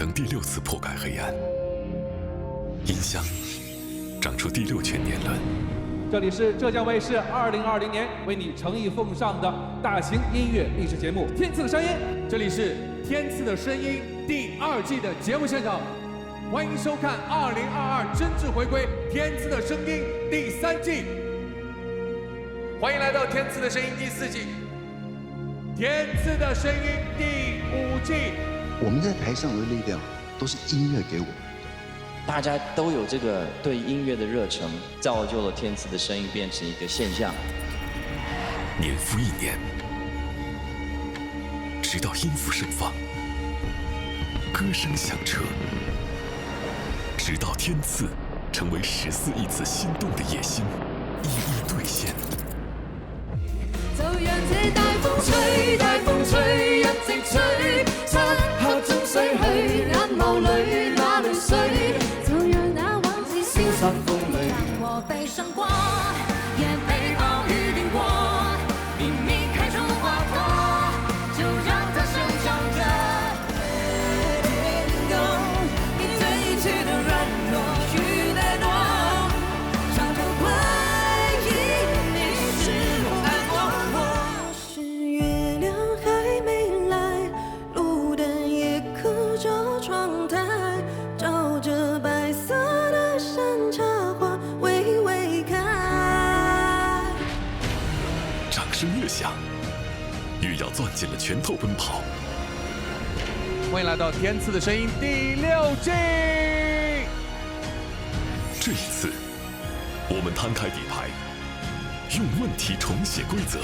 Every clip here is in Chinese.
等第6次破开黑暗，音响长出第6全年轮。这里是浙江卫视2020年为你诚意奉上的大型音乐历史节目《天赐的声音》。这里是《天赐的声音》第2季的节目现场，欢迎收看2022真挚回归《天赐的声音》第3季。欢迎来到《天赐的声音》第4季，《天赐的声音》第5季。我们在台上的力量都是音乐给我们。大家都有这个对音乐的热忱，造就了天赐的声音变成一个现象。年复一年，直到音符盛放，歌声响彻，直到天赐成为14亿次心动的野心一一兑现。就讓這大風吹，大風吹，一直吹，漆黑中逝去，眼眸裏那淚水，就讓那往事消失風裏，和悲傷過，也被暴雨淋過，明明開出花朵，就讓它生長着。天空，你對一切的軟弱與怠惰，常常懷疑你是否愛我。是月亮還沒來，路燈也刻着窗台，照着白色的山茶花微微開。掌聲越響，越要攥緊了拳頭奔跑。歡迎來到《天賜的聲音》第6季。這一次，我們攤開底牌，用問題重寫規則。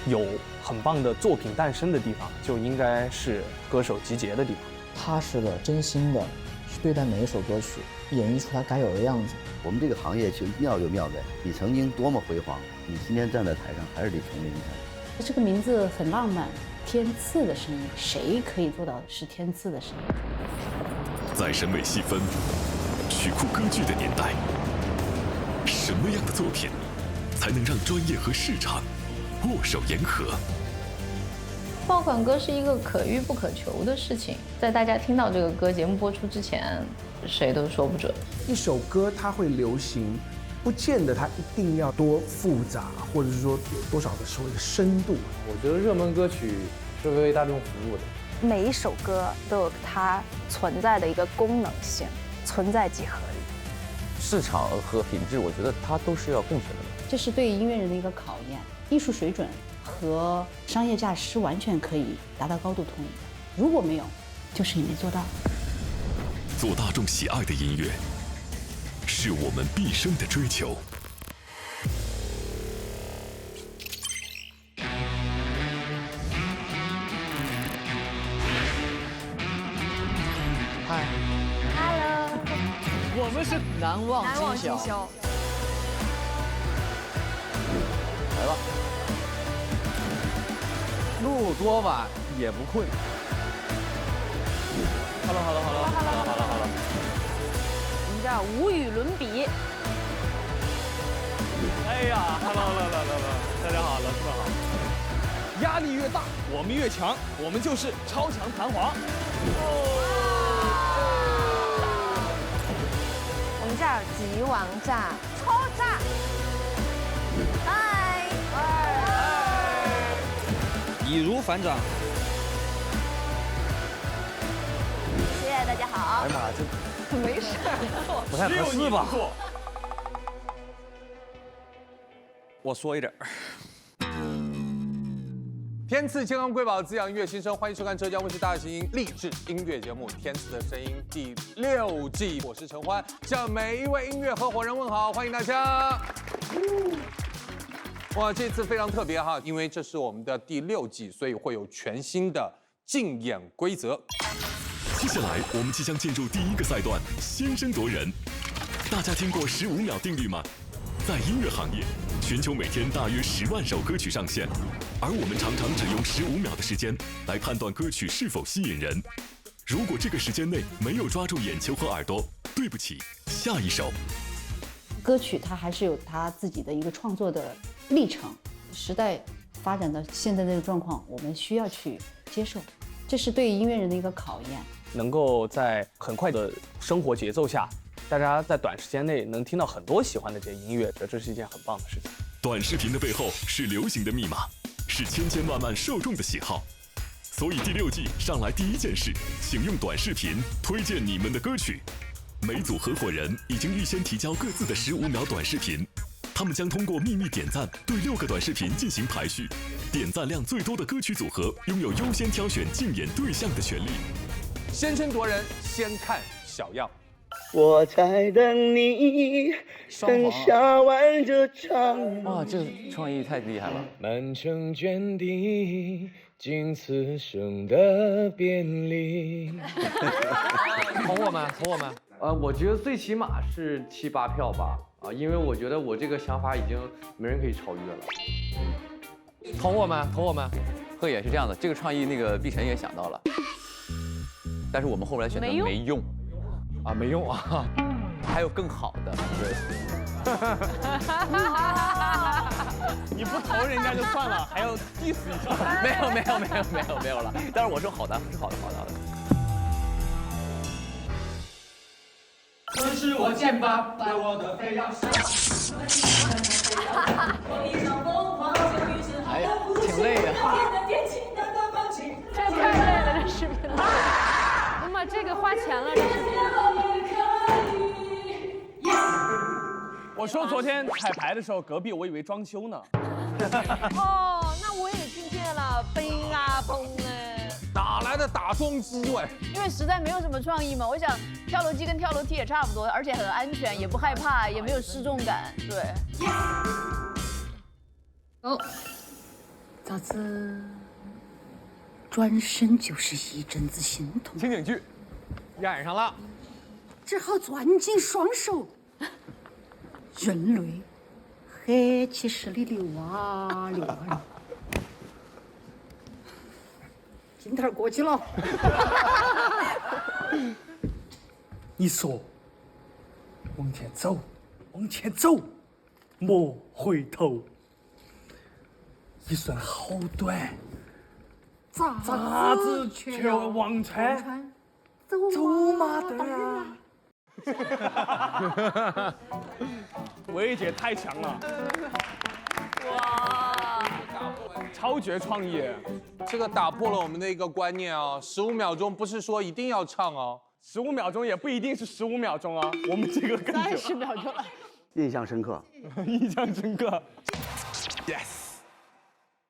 有很棒的作品誕生的地方，就應該是歌手集結的地方。踏實的、真心的去對待每一首歌曲，演繹出它該有的樣子。我們這個行業其實妙就妙在，你曾經多麼輝煌，你今天站在台上還是得從零開始。這個名字很浪漫，天賜的聲音，誰可以做到是天賜的聲音？在審美細分、曲庫歌劇的年代，什麼樣的作品才能讓專業和市場握手言和？爆款歌是一個可遇不可求的事情，在大家聽到這個歌節目播出之前，誰都說不準。一首歌它會流行，不見得它一定要多複雜，或者是說有多少的所謂的深度。我覺得熱門歌曲是為大眾服務的。每一首歌都有它存在的一個功能性，存在即合理。市場和品質，我覺得它都是要共存的。這是對音樂人的一個考驗，藝術水準和商業價值是完全可以達到高度統一的。如果沒有，就是你沒做到。做大眾喜愛的音樂，是我們畢生的追求。嗨 Hello， 我們是難忘今宵。來吧，路多晚也不困。Hello， 我們這無與倫比。哎呀 ，hello， 大家好，老師們好。壓力越大，我們越強，我們就是超強彈簧。我們叫極王炸，超炸。嗨，易如反掌。謝謝大家好。哎呀媽，這沒事，不太合適吧？我說一點。天賜健康瑰寶，滋養音樂新生，歡迎收看浙江衛視大型勵志音樂節目《天賜的聲音》第6季，我是陳歡，向每一位音樂合夥人問好，歡迎大家。哇，這次非常特別哈，因為這是我們的第6季，所以會有全新的競演規則。接下來，我們即將進入第一個賽段——先聲奪人。大家聽過15秒定律嗎？在音樂行業，全球每天大約10萬首歌曲上線，而我們常常只用15秒的時間來判斷歌曲是否吸引人。如果這個時間內沒有抓住眼球和耳朵，對不起，下一首。歌曲它還是有它自己的一個創作的歷程，時代發展到現在這個狀況，我們需要去接受，這是對音樂人的一個考驗。能够在很快的生活节奏下，大家在短时间内能听到很多喜欢的这些音乐，这是一件很棒的事情。短视频的背后是流行的密码，是千千万万受众的喜好。所以第6季上来第一件事，请用短视频推荐你们的歌曲。每组合伙人已经预先提交各自的15秒短视频，他们将通过秘密点赞对6个短视频进行排序，点赞量最多的歌曲组合拥有优先挑选竞演对象的权利。先声夺人，先看小样。我在等你，等下完这场。哇，这个创意太厉害了！满城卷地，经此生的别离。捧我们，捧我们。我觉得最起码是7、8票吧。因为我觉得我这个想法已经没人可以超越了。捧我们，捧我们。贺野是这样的，这个创意那个碧晨也想到了，但是我们后来选择没用。没用啊，还有更好的。你不投人家就算了，还要 diss 一下。没有了。但是我说好的，是好的。可是我肩膀在我的飞扬上。哎呀，挺累的。这太累了，这视频。妈，这个花钱了，这视频。我说昨天彩排的时候，隔壁我以为装修呢。哦，那我也听见了，嘣啊嘣哎。哪来的打桩机喂？因为实在没有什么创意嘛，我想跳楼机跟跳楼梯也差不多，而且很安全，也不害怕，也没有失重感，对。哦，咋子？转身就是一阵子心痛。情景剧，演上了，只好攥紧双手，人类黑气势里流啊流啊。镜头过去了。你说，往前走，往前走，莫回头。一瞬好短。咋子却往前走嘛的啊！薇姐太强了，哇，超绝创意！这个打破了我们的一个观念啊，15秒钟不是说一定要唱哦，15秒钟也不一定是15秒钟啊，我们这个更久30秒钟，印象深刻，印象深刻 ，yes。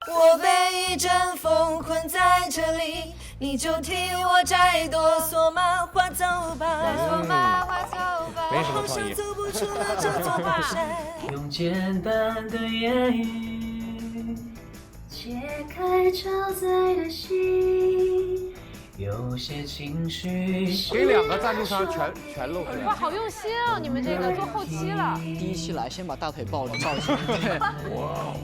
我被一阵风困在这里，你就替我摘朵蓑麻花走吧，蓑麻花走吧，没什么创意。走不出了这座华山，用简单的言语解开超载的心，有些情绪。给2个赞助商全露出来。哇，好用心啊！你们这个做后期了。第一期来先把大腿抱起，对，哇。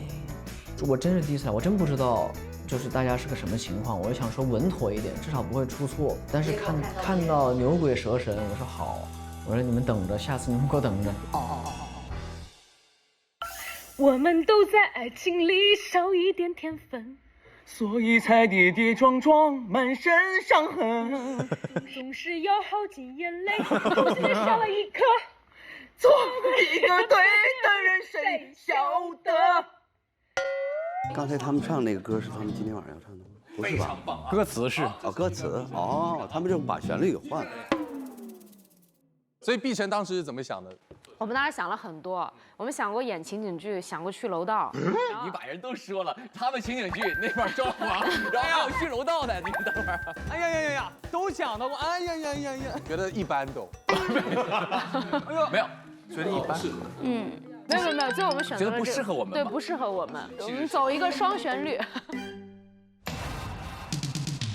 我真是第一次来，我真不知道就是大家是个什么情况。我就想说稳妥一点，至少不会出错。但是看到牛鬼蛇神，我说好，我说你们等着，下次你们给我等着。我们都在爱情里少一点天分，所以才跌跌撞撞，满身伤痕。总是要耗尽眼泪，不记得少了一颗。做一个对的人，谁晓得？刚才他们唱那个歌是他们今天晚上要唱的吗？不是吧？歌词是歌词他们就把旋律给换了。所以碧晨当时是怎么想的？我们当时想了很多，我们想过演情景剧，想过去楼道。你把人都说了，他们情景剧那边装潢，然后还有去楼道的，你等会儿。哎呀，都想到过。哎呀，觉得一般都。没有，觉得一般。没有，最后我们选择了觉得不适合我们，对，不适合我们。我们走一个双旋律。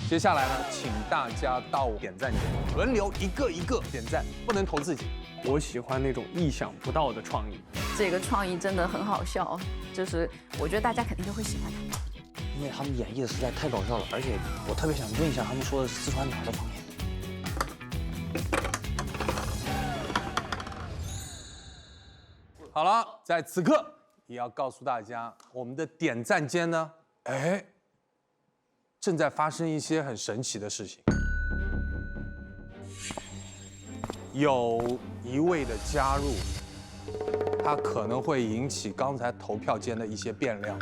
接下来呢，请大家到点赞点，轮流一个一个点赞，不能投自己。我喜欢那种意想不到的创意。这个创意真的很好笑，就是我觉得大家肯定都会喜欢它。因为他们演绎的实在太搞笑了，而且我特别想问一下，他们说的四川哪儿的方言？好了，在此刻也要告诉大家，我们的点赞间呢，正在发生一些很神奇的事情。有一位的加入，他可能会引起刚才投票间的一些变量。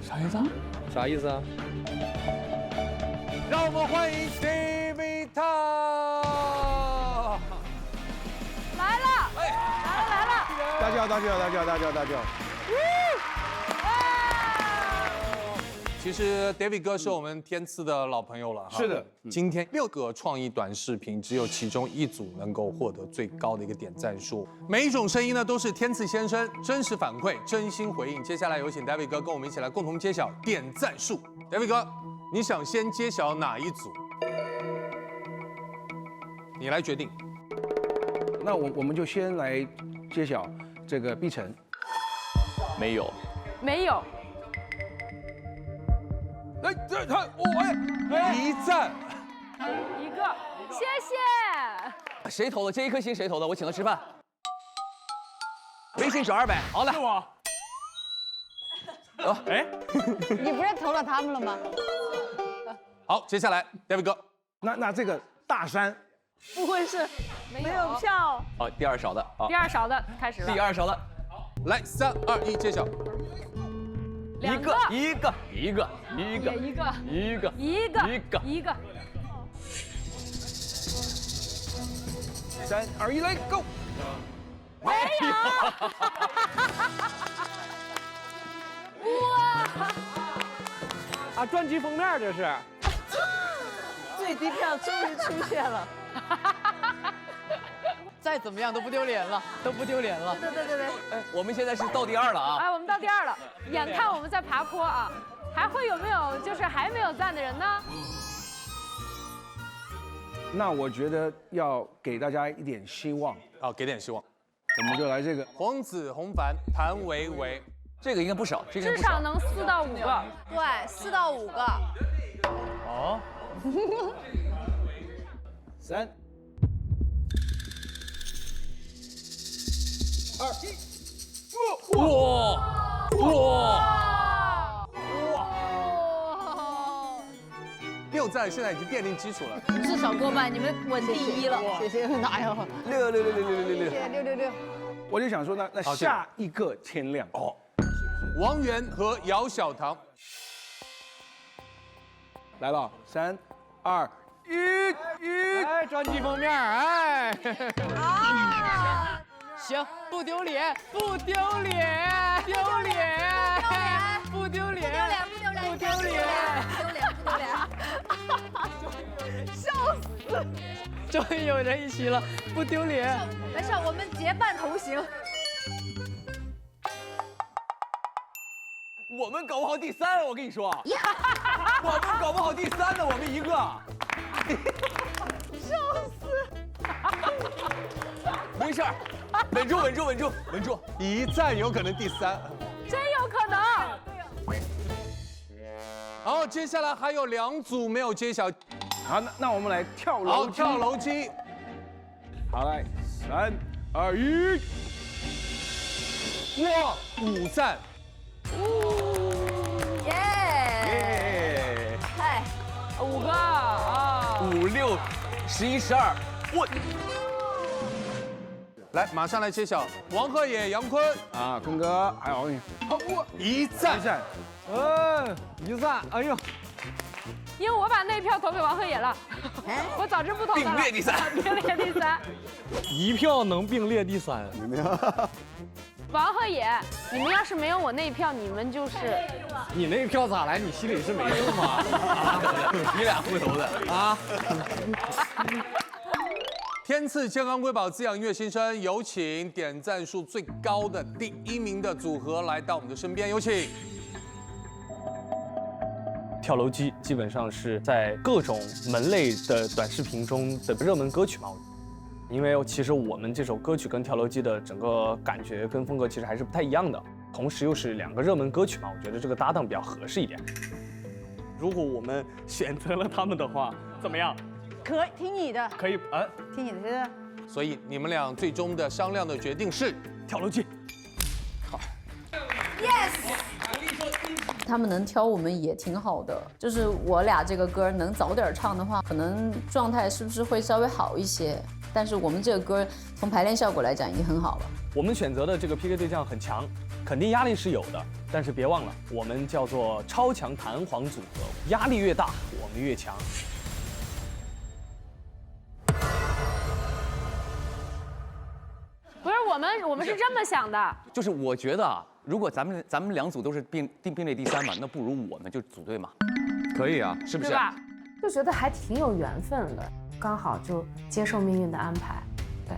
啥意思啊？啥意思啊？让我们欢迎 David Tao。来了，来了！大叫大叫大叫大叫大叫！其实 David 哥是我们天赐的老朋友了哈。是的，今天6个创意短视频，只有其中1组能够获得最高的一个点赞数。每一种声音呢，都是天赐先生真实反馈、真心回应。接下来有请 David 哥跟我们一起来共同揭晓点赞数。David 哥，你想先揭晓哪一组？你来决定。那我们就先来揭晓这个碧晨。没有。没有。哎，这他一赞。一个，谢谢。谁投的？这一颗星谁投的？我请他吃饭。微信转200，好了。是我。哎，你不是投了他们了吗？好，接下来 David 哥，那这个大山，不会是没有票？哦，第2少的。第2少的开始了。第2少的，来，3、2、1，揭晓。一个。 3、2、1，来 ，Go！ 没有。哇！啊，专辑封面这是。最低票终于出现了。再怎么样都不丢脸了，都不丢脸了。对。哎，我们现在是到第2了啊！哎，我们到第2了，眼看我们在爬坡啊，还会有没有就是还没有赞的人呢？那我觉得要给大家一点希望啊，给点希望。我们就来这个黄子弘凡、谭维维，这个应该不少，这个至少能4到5个。对，4到5个。哦。3、2、1，哇！6赞现在已经奠定基础了，至少过半，你们稳第1了。谢谢，哪有？6。我就想说，那下一个天亮哦，王源和姚小棠来了，3、2、1，哎，专辑封面，哎。啊！行，不丢脸，不丢脸，丢脸，不丢脸，不丢脸，笑死！终于有人一起了，不丢脸。没事，我们结伴同行。我们搞不好第3，我跟你说，我们搞不好第3呢，我们一个。笑死！没事，稳住，一赞有可能第3，真有可能。好，接下来还有2组没有揭晓。好，那我们来跳楼机。跳楼机。好，来，3、2、1，哇，5赞。耶！嗨，5个啊！5、6、11、12，我。来，马上来揭晓，王鹤野、杨坤啊，坤哥，还有一赞，一赞，哎呦，因为我把那票投给王鹤野了，我早知不投了。并列第3，并列第3，一票能并列第3，王鹤野，你们要是没有我那一票，你们就是。你那票咋来？你心里是没数吗？你俩互投的啊。天赐健康瑰宝滋养音乐新生，有请点赞数最高的第1名的组合来到我们的身边，有请。跳楼机基本上是在各种门类的短视频中的热门歌曲嘛，因为其实我们这首歌曲跟跳楼机的整个感觉跟风格其实还是不太一样的，同时又是2个热门歌曲嘛，我觉得这个搭档比较合适一点。如果我们选择了他们的话，怎么样？可以听你的，可以，听你的。所以你们俩最终的商量的决定是跳楼机。好 ，yes。他们能挑我们也挺好的。就是我俩这个歌能早点唱的话，可能状态是不是会稍微好一些？但是我们这个歌从排练效果来讲已经很好了。我们选择的这个 PK 对象很强，肯定压力是有的，但是别忘了，我们叫做超强弹簧组合，压力越大，我们越强。不是我们是这么想的，就是我觉得啊，如果咱们两组都是并列第3嘛，那不如我们就组队嘛。可以啊，是不是？对吧？就觉得还挺有缘分的，刚好就接受命运的安排。对。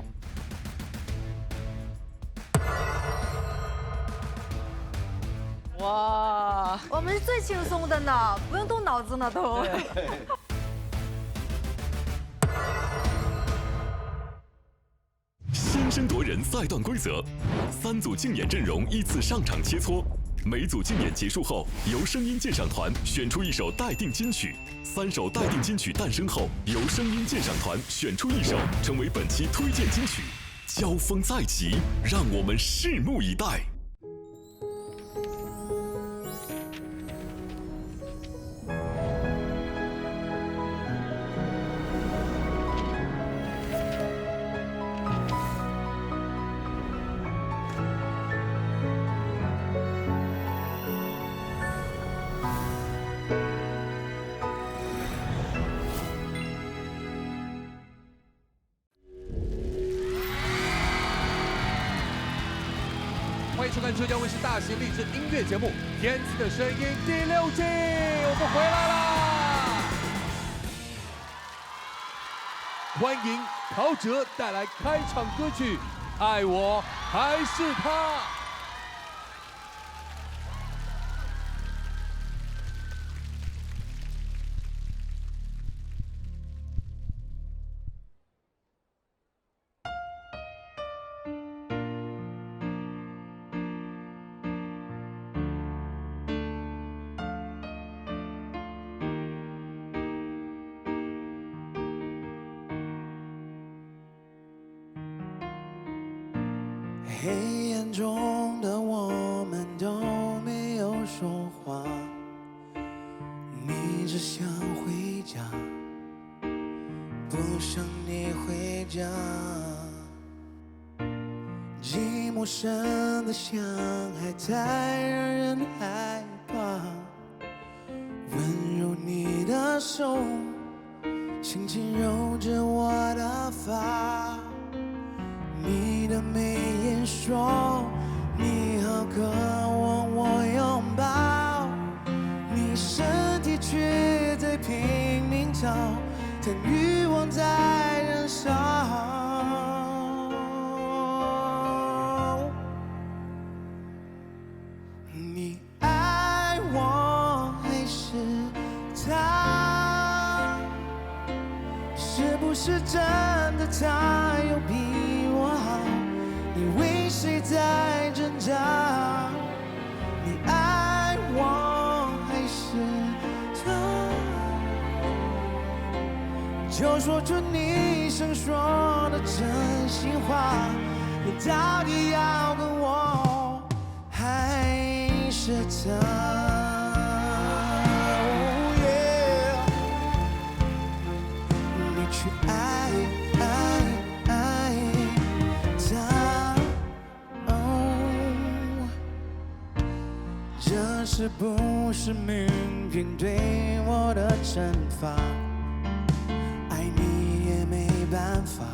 哇，我们是最轻松的呢，不用动脑子呢都。先声夺人赛段规则：3组竞演阵容依次上场切磋，每组竞演结束后，由声音鉴赏团选出1首待定金曲，3首待定金曲诞生后，由声音鉴赏团选出1首，成为本期推荐金曲。交锋在即，让我们拭目以待。欢迎收看浙江卫视大型励志音乐节目《天赐的声音》第6季，我们回来啦！欢迎陶喆带来开场歌曲《爱我还是他》。黑暗中的我们都没有说话，你只想回家，不想你回家。寂寞深得像海太让人害怕，温柔你的手，轻轻揉着我的发。你的眉眼说你好渴望我拥抱，你身体却在拼命找，但欲望在燃烧。你爱我还是他？是不是真的他有比我好？你为谁在挣扎？你爱我还是他？就说出你想说的真心话，你到底要跟我还是他？你去爱他，这是不是命运对我的惩罚？爱你也没办法，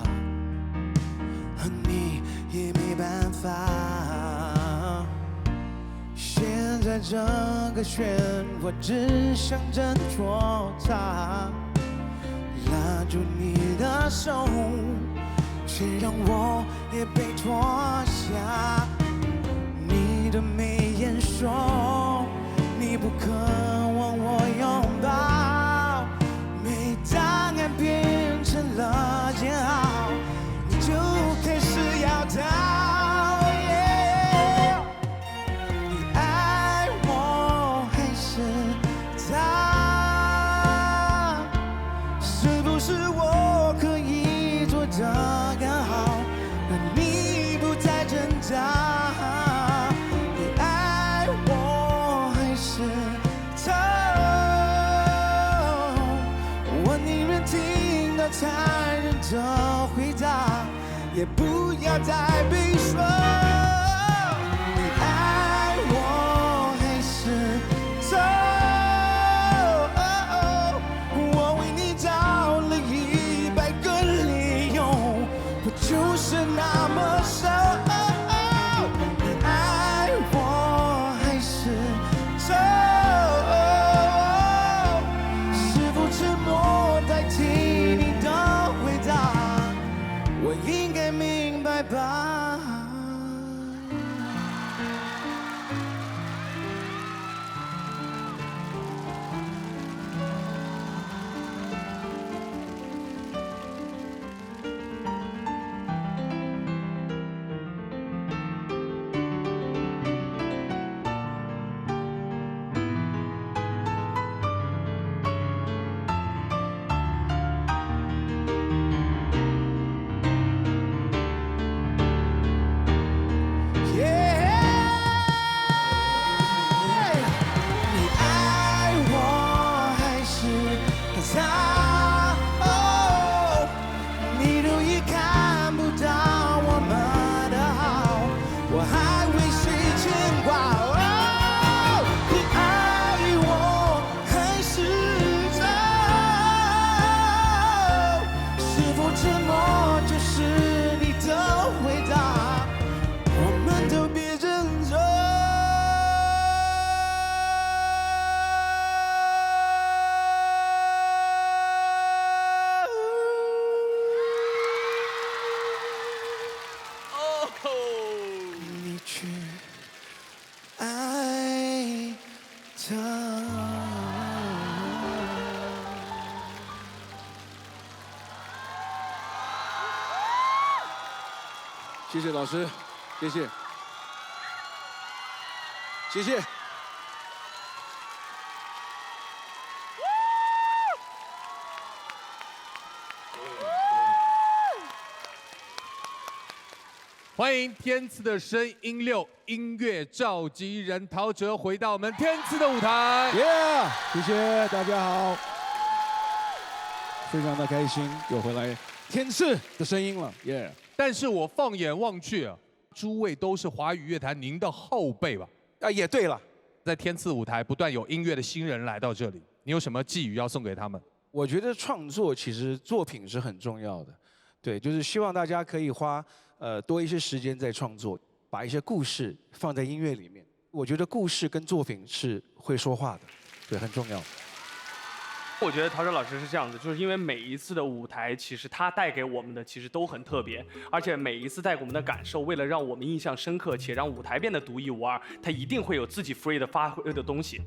恨你也没办法。现在这个漩涡只想挣脱它，拉住你的手，却让我也被拖下。你的眉眼说你不渴望我拥抱，每当爱变成了煎熬，你就开始要逃。你爱我还是他？是不是我可以做得更好，让你不再挣扎？也不要再被说。你爱我还是走？我为你找了100个理由，我就是那么瘦。你爱我还是走？是否沉默代替你的回答？我应该明白吧。谢谢老师，谢谢，谢谢。欢迎天赐的声音6音乐召集人陶喆回到我们天赐的舞台。谢谢大家好，非常的开心又回来天赐的声音了，但是我放眼望去啊，诸位都是华语乐坛您的后辈吧？也对了，在天赐舞台不断有音乐的新人来到这里，你有什么寄语要送给他们？我觉得创作其实作品是很重要的，对，就是希望大家可以花多一些时间在创作，把一些故事放在音乐里面。我觉得故事跟作品是会说话的，对，很重要。我觉得陶喆老师是这样子，就是因为每一次的舞台，其实他带给我们的其实都很特别，而且每一次带给我们的感受，为了让我们印象深刻，且让舞台变得独一无二，他一定会有自己 free 的发挥的东西。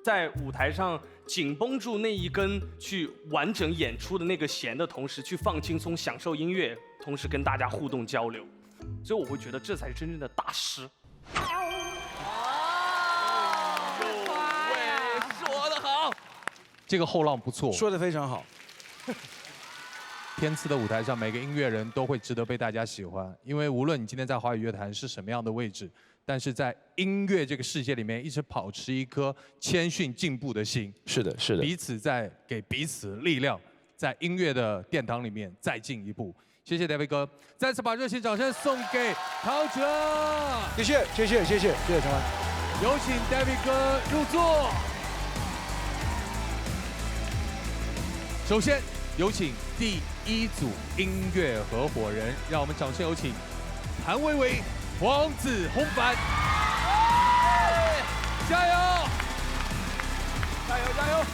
在舞台上紧绷住那一根去完整演出的那个弦的同时，去放轻松，享受音乐，同时跟大家互动交流，所以我会觉得这才是真正的大师。说得好，这个后浪不错，说得非常好。天赐的舞台上，每个音乐人都会值得被大家喜欢，因为无论你今天在华语乐坛是什么样的位置，但是在音乐这个世界里面，一直保持一颗谦逊进步的心。是的，是的。彼此在给彼此力量，在音乐的殿堂里面再进一步。谢谢 David 哥，再次把热情掌声送给陶喆。谢谢，谢谢，谢谢，谢谢陈安。有请 David 哥入座。首先有请第1组音乐合伙人，让我们掌声有请谭维维、黄子弘凡，加油！加油！加油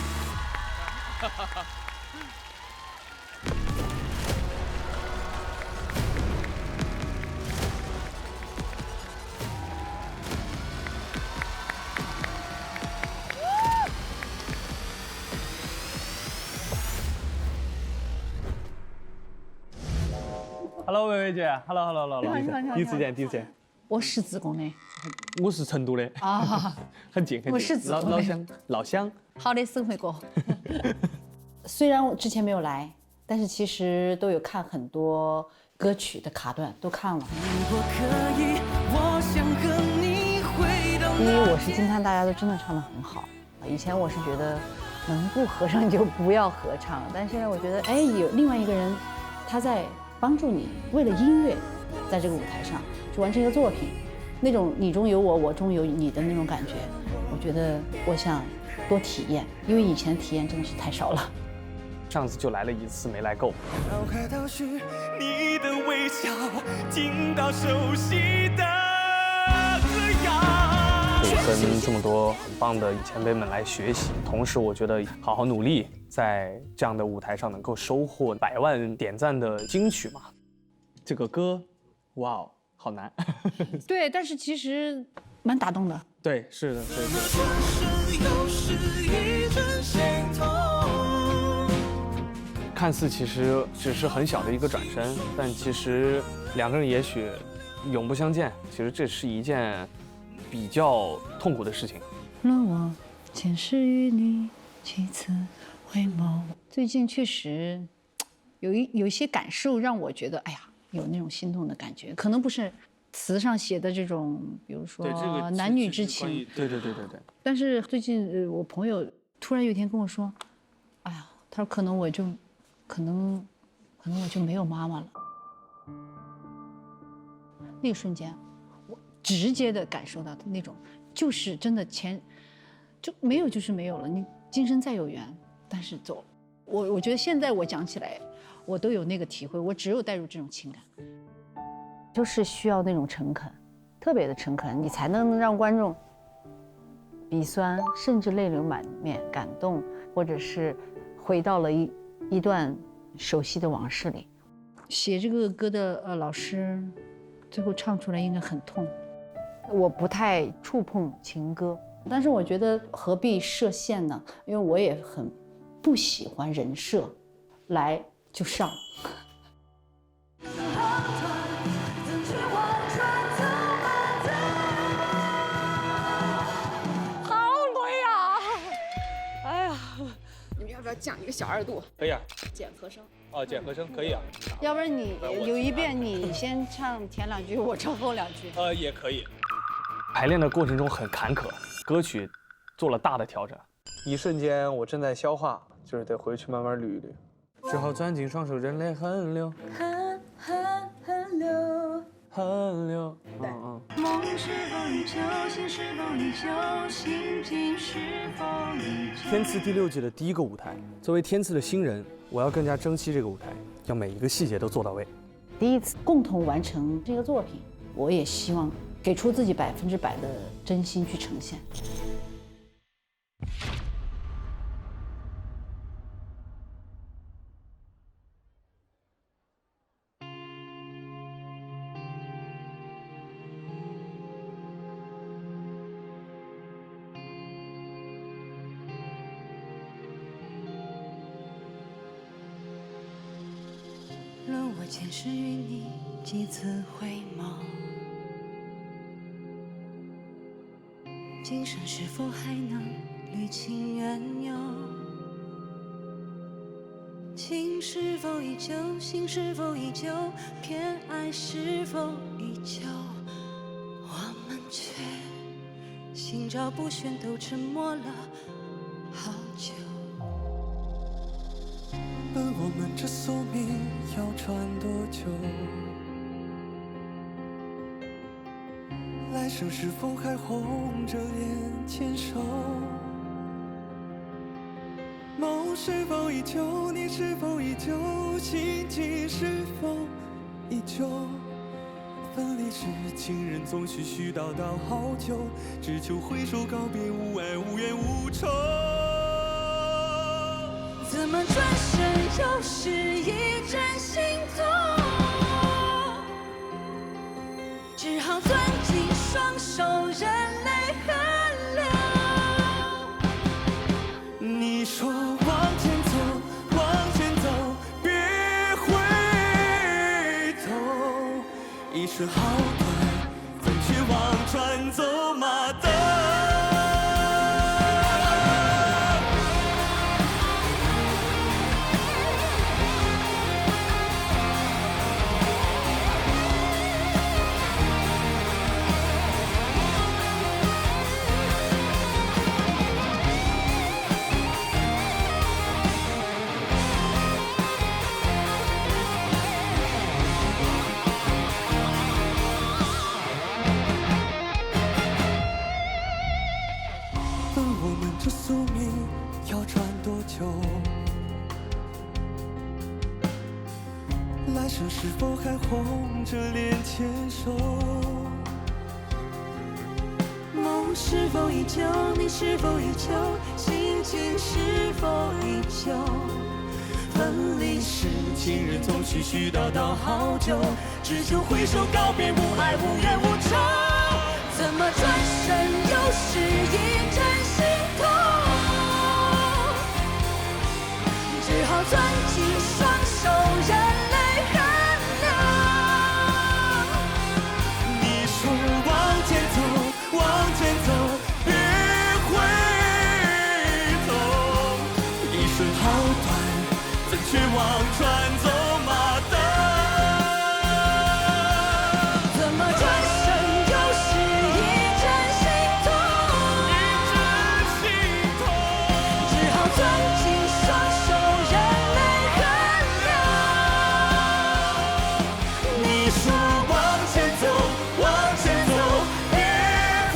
！Hello， 薇薇姐 ，Hello， 你好第一次见，第一次见。我是自贡的。我是成都的。啊，很近，很近。我是自贡的。老乡。好的，生活过。虽然我之前没有来，但是其实都有看很多歌曲的卡段，都看了。第一，我是惊叹大家都真的唱得很好。以前我是觉得能不合唱就不要合唱，但现在我觉得，哎，有另外一个人，他在帮助你为了音乐，在这个舞台上去完成一个作品，那种你中有我，我中有你的那种感觉，我觉得我想多体验，因为以前体验真的是太少了。上次就来了一次，没来够。脑海倒叙你的微笑，听到熟悉的歌谣。可以跟这么多很棒的前辈们来学习，同时我觉得好好努力，在这样的舞台上能够收获100万点赞的金曲嘛。这个歌，哇哦，好难。对，但是其实蛮打动的。对，是的，对。看似其实只是很小的一个转身，但其实2个人也许永不相见，其实这是一件比较痛苦的事情。若我前世与你几次回眸，最近确实有一些感受，让我觉得哎呀，有那种心动的感觉，可能不是词上写的这种，比如说男女之情。对。但是最近我朋友突然有一天跟我说，哎呀，他说可能我就没有妈妈了。那个瞬间，我直接的感受到的那种，就是真的就没有就是没有了。你今生再有缘，但是走了。我觉得现在我讲起来，我都有那个体会，我只有带入这种情感，就是需要那种诚恳，特别的诚恳，你才能让观众鼻酸，甚至泪流满面，感动，或者是回到了一段熟悉的往事里。写这个歌的老师，最后唱出来应该很痛。我不太触碰情歌，但是我觉得何必设限呢？因为我也很不喜欢人设，来就上。要不要降一个小2度？可以啊。减和声。哦，减和声可以啊。要不然你有一遍你先唱前2句，我唱后2句。也可以。排练的过程中很坎坷，歌曲做了大的调整。一瞬间我正在消化，就是得回去慢慢捋一捋，只好攥紧双手，任泪横流。横流。梦是否依旧，心是否依旧，心境是否依旧。天赐第6季的第1个舞台，作为天赐的新人，我要更加珍惜这个舞台，要每一个细节都做到位。第一次共同完成这个作品，我也希望给出自己100%的真心去呈现。若我前世与你几次回眸，今生是否还能侣情缘由？情是否依旧，心是否依旧，偏爱是否依旧？我们却心照不宣，都沉默了好久。问我们这宿命要穿多久？来生是否还红着脸牵手？梦是否依旧？你是否依旧？心境是否依旧？分离时，情人总是絮叨叨好久，只求挥手告别，无爱无怨无仇。怎么转身又是一阵心痛？只好攥紧双手，任泪横流。你说往前走，往前走，别回头。一生好短，怎去望穿走马灯？这宿命要转多久？来生是否还红着脸牵手？梦是否依旧？你是否依旧？心情是否依旧？分离时，情人总絮絮叨叨好久，只求挥手告别，无爱无怨无仇。怎么转身又是一阵心痛？只好攥紧双手，任泪横流。你说往前走，往前走，别回头。一生好短，怎却望穿走马灯？怎么转身又是一阵心痛？只好攥紧双手，任泪横流。你说往前走，往前走，别回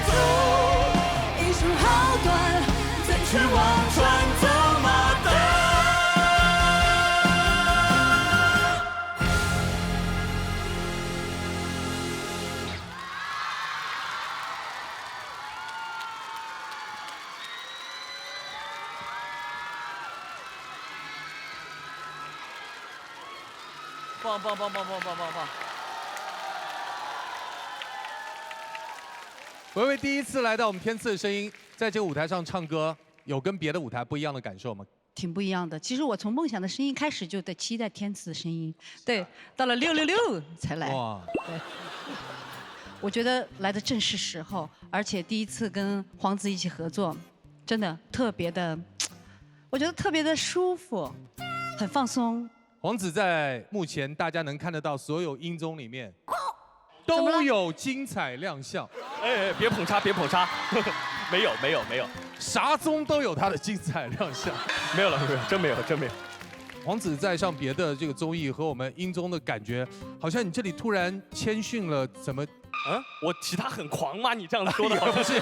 头。一生好短，怎却望穿走马灯？棒！维维第一次来到我们天赐的声音，在这个舞台上唱歌，有跟别的舞台不一样的感受吗？挺不一样的。其实我从梦想的声音开始就在期待天赐的声音，对，到了666才来。哇，对，我觉得来的正是时候，而且第一次跟黄子一起合作，真的特别的，我觉得特别的舒服，很放松。黄子在目前大家能看得到所有音综里面，都有精彩亮相。哎，别捧杀，别捧杀，没有，啥综都有他的精彩亮相。没有了，真没有。黄子在上别的这个综艺和我们音综的感觉，好像你这里突然谦逊了，怎么？我其他很狂吗？你这样说的不是，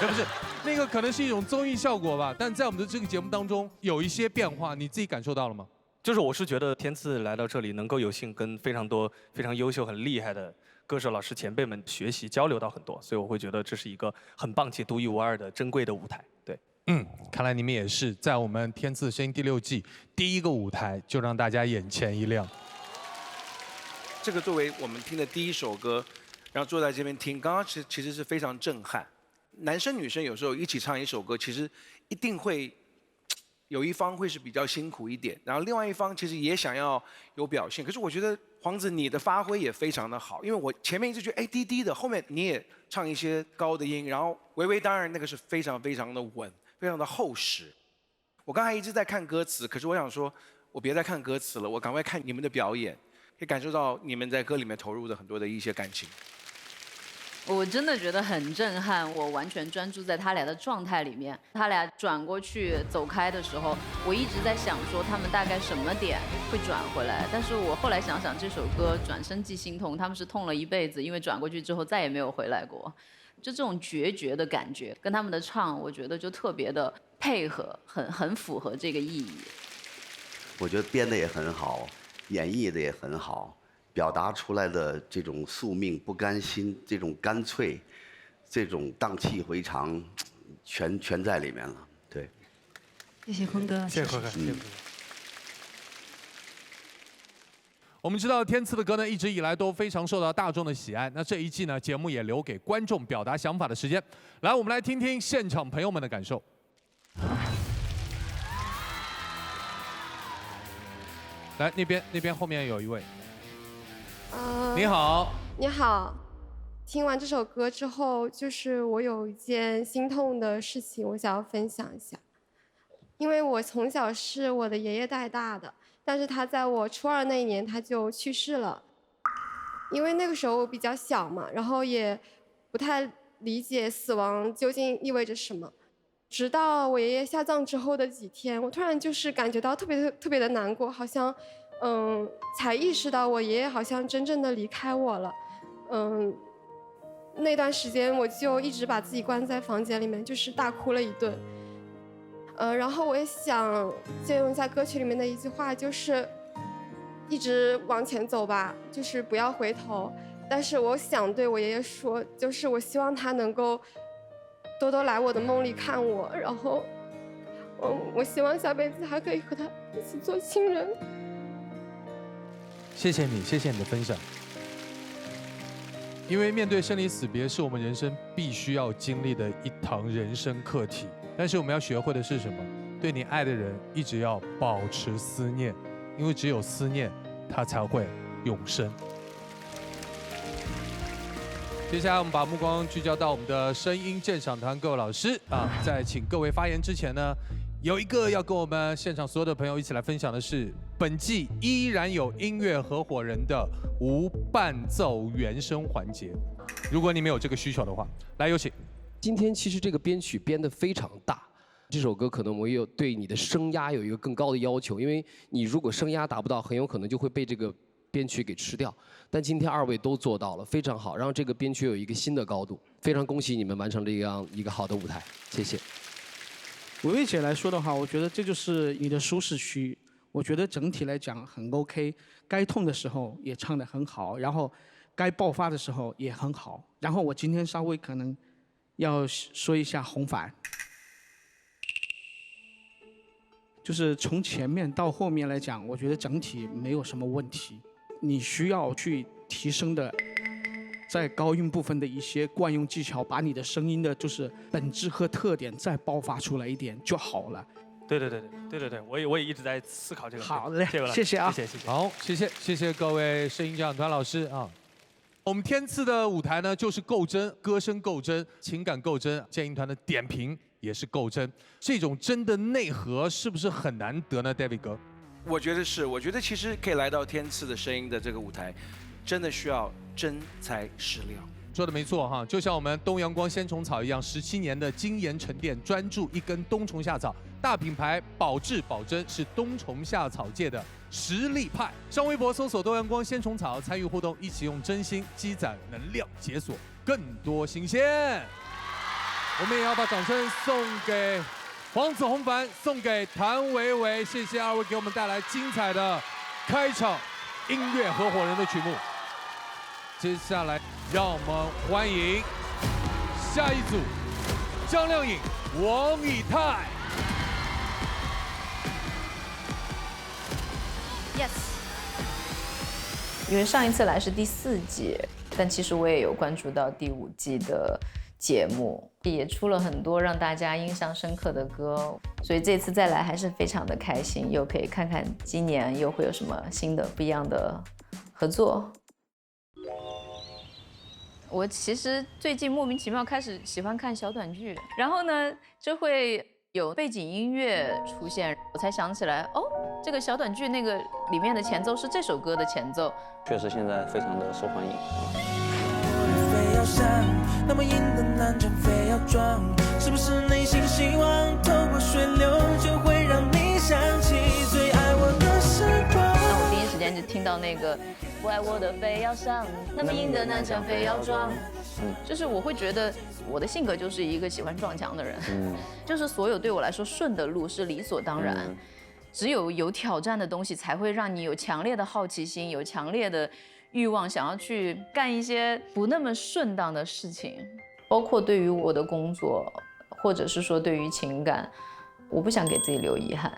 那个可能是一种综艺效果吧。但在我们的这个节目当中有一些变化，你自己感受到了吗？就是我是觉得天赐来到这里，能够有幸跟非常多非常优秀、很厉害的歌手老师前辈们学习交流到很多，所以我会觉得这是一个很棒且独一无二的珍贵的舞台。对，看来你们也是在我们天赐声音第6季第一个舞台就让大家眼前一亮。这个作为我们听的第一首歌，然后坐在这边听，刚刚其实是非常震撼。男生女生有时候一起唱一首歌，其实一定会有一方会是比较辛苦一点，然后另外一方其实也想要有表现。可是我觉得黄子你的发挥也非常的好，因为我前面一直觉得低低的，后面你也唱一些高的音，然后维维当然那个是非常非常的稳，非常的厚实。我刚才一直在看歌词，可是我想说，我别再看歌词了，我赶快看你们的表演，可以感受到你们在歌里面投入的很多的一些感情。我真的觉得很震撼，我完全专注在他俩的状态里面。他俩转过去走开的时候，我一直在想说他们大概什么点会转回来。但是我后来想想，这首歌转身即心痛，他们是痛了一辈子，因为转过去之后再也没有回来过。就这种决绝的感觉，跟他们的唱，我觉得就特别的配合，很符合这个意义。我觉得编的也很好，演绎的也很好。表达出来的这种宿命、不甘心、这种干脆、这种荡气回肠，全在里面了。对，谢谢坤哥，谢谢坤哥，谢谢坤哥。我们知道天赐的歌呢，一直以来都非常受到大众的喜爱。那这一季呢，节目也留给观众表达想法的时间。来，我们来听听现场朋友们的感受。来，那边后面有一位。你好，你好。听完这首歌之后，就是我有一件心痛的事情，我想要分享一下。因为我从小是我的爷爷带大的，但是他在我初2那一年他就去世了。因为那个时候我比较小嘛，然后也不太理解死亡究竟意味着什么。直到我爷爷下葬之后的几天，我突然就是感觉到特别的难过，好像。才意识到我爷爷好像真正的离开我了，那段时间我就一直把自己关在房间里面，就是大哭了一顿。然后我也想借用一下歌曲里面的一句话，就是一直往前走吧，就是不要回头。但是我想对我爷爷说，就是我希望他能够多多来我的梦里看我，然后我希望下辈子还可以和他一起做亲人。谢谢你，谢谢你的分享。因为面对生离死别是我们人生必须要经历的一堂人生课题，但是我们要学会的是什么？对你爱的人一直要保持思念，因为只有思念，它才会永生。接下来我们把目光聚焦到我们的声音鉴赏团各位老师啊，在请各位发言之前呢，有一个要跟我们现场所有的朋友一起来分享的是，本季依然有音乐合伙人的无伴奏原声环节。如果你们有这个需求的话，来有请。今天其实这个编曲编得非常大，这首歌可能我有对你的声压有一个更高的要求，因为你如果声压达不到，很有可能就会被这个编曲给吃掉。但今天二位都做到了，非常好，让这个编曲有一个新的高度。非常恭喜你们完成这样一个好的舞台，谢谢。维维姐来说的话，我觉得这就是你的舒适区。我觉得整体来讲很 OK， 该痛的时候也唱得很好，然后该爆发的时候也很好。然后我今天稍微可能要说一下红反，就是从前面到后面来讲，我觉得整体没有什么问题。你需要去提升的，在高音部分的一些惯用技巧，把你的声音的就是本质和特点再爆发出来一点就好了。对，我也一直在思考这个。好嘞，谢谢啊，谢谢。好，谢谢各位声音鉴赏团老师啊。我们天赐的舞台呢，就是够真，歌声够真，情感够真，建议团的点评也是够真。这种真的内核是不是很难得呢 ，David 哥？我觉得是，我觉得其实可以来到天赐的声音的这个舞台，真的需要真材实料。说的没错哈，就像我们东阳光鲜虫草一样，17年的精研沉淀，专注一根冬虫夏草，大品牌保质保真，是冬虫夏草界的实力派。上微博搜索东阳光鲜虫草，参与互动，一起用真心积攒能量，解锁更多新鲜。我们也要把掌声送给黄子弘凡，送给谭维维，谢谢二位给我们带来精彩的开场音乐合伙人的曲目。接下来，让我们欢迎下一组张靓颖、王以太。Yes。因为上一次来是第4季，但其实我也有关注到第5季的节目，也出了很多让大家印象深刻的歌，所以这次再来还是非常的开心，又可以看看今年又会有什么新的不一样的合作。我其实最近莫名其妙开始喜欢看小短剧，然后呢就会有背景音乐出现，我才想起来，哦，这个小短剧那个里面的前奏是这首歌的前奏。确实现在非常的受欢迎。非要闪，那么硬的男人非要装，是不是内心希望透过水流就会让你想起最爱我的时光？那我第一时间就听到那个不爱我的非要上，那么硬的男人非要装，就是我会觉得我的性格就是一个喜欢撞墙的人，就是所有对我来说顺的路是理所当然，只有挑战的东西才会让你有强烈的好奇心，有强烈的欲望想要去干一些不那么顺当的事情，包括对于我的工作，或者是说对于情感，我不想给自己留遗憾。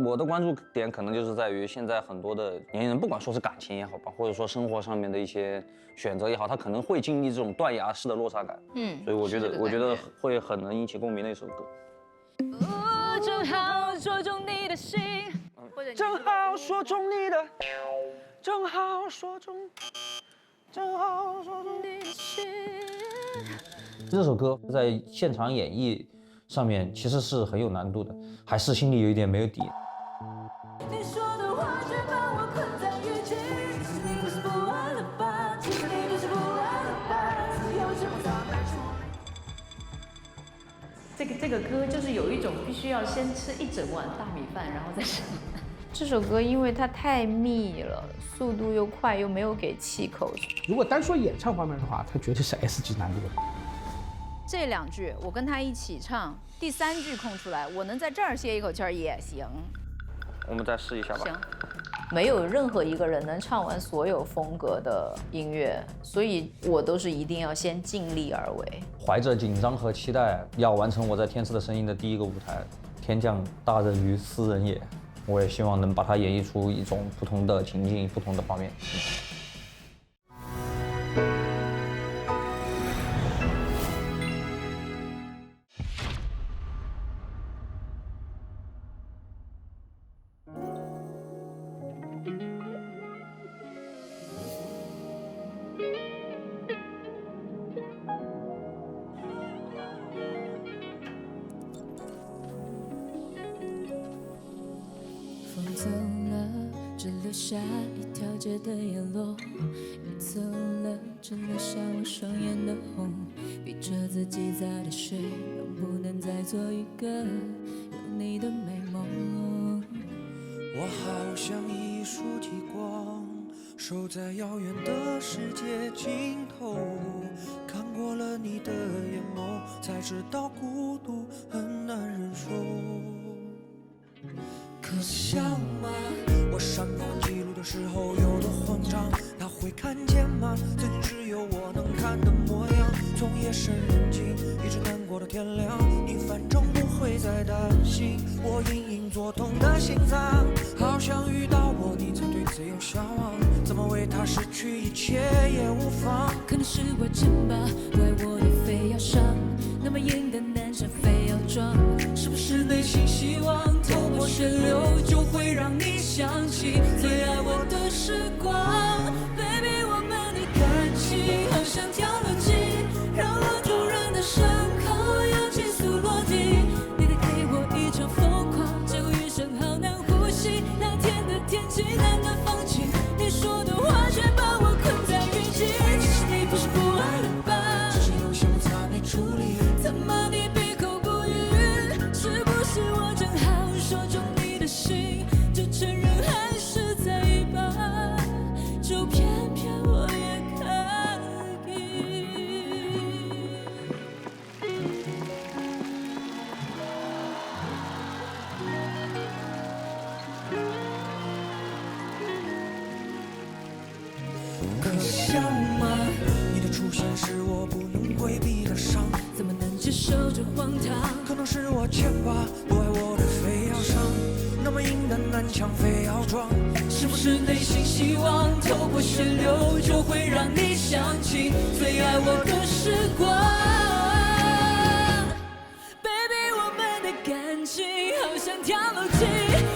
我的关注点可能就是在于现在很多的年轻人，不管说是感情也好吧，或者说生活上面的一些选择也好，他可能会经历这种断崖式的落差感。所以我觉得会很能引起共鸣的一首歌。正好说中你的心，正好说中你的，正好说中你的心。这首歌在现场演绎上面其实是很有难度的，还是心里有一点没有底。你说的话却把我困在雨季，你不是不爱了吧？其实你就是不爱了吧？自由是不早该出。这个歌就是有一种必须要先吃1整碗大米饭，然后再吃。这首歌因为它太密了，速度又快，又没有给气口。如果单说演唱方面的话，它绝对是 S 级难度的。这2句我跟他一起唱，第3句空出来，我能在这儿歇一口气儿也行。我们再试一下吧。行。没有任何一个人能唱完所有风格的音乐，所以我都是一定要先尽力而为。怀着紧张和期待，要完成我在《天赐的声音》的第1个舞台。天降大任于斯人也，我也希望能把它演绎出一种不同的情境、不同的画面。风走了，只留下一条街的沿路。你走了，只留下我双眼的红。逼着自己早点睡，能不能再做一个有你的美梦？我好像一束极光，守在遥远的世界尽头。看过了你的眼眸，才知道孤独很难忍受。可笑吗？我删访记录的时候有多慌张，他会看见吗？曾经只有我能看的模样，从夜深人静一直难过到天亮，你反正不会再担心我隐隐作痛的心脏。好想遇到我，你才对自由向往，怎么为他失去一切也无妨。可能是我真吧，怪我的非要上，那么硬的男生非要装，是不是内心希望透过旋流就会让你想起最爱我的时光 ？Baby， 我们的感情好像跳楼机，让我突然的伤口要急速落地。你得给我一场疯狂，结果余生好难呼吸。那天的天气难得放晴，你说的话却把我困在雨季。其实你不是不爱了吧？只是有些摩擦没处理。怎么你闭口不语？是不是我正好说中你的心？就承认还是在意吧，就偏偏我也可以。可笑吗？你的出现是我不能规避的伤，怎么能接受这荒唐？可能是我欠吧，不爱我的非要上，那么硬的南墙非要撞。是不是内心希望透过旋流就会让你想起最爱我的时光 ？Baby， 我们的感情好像跳楼机，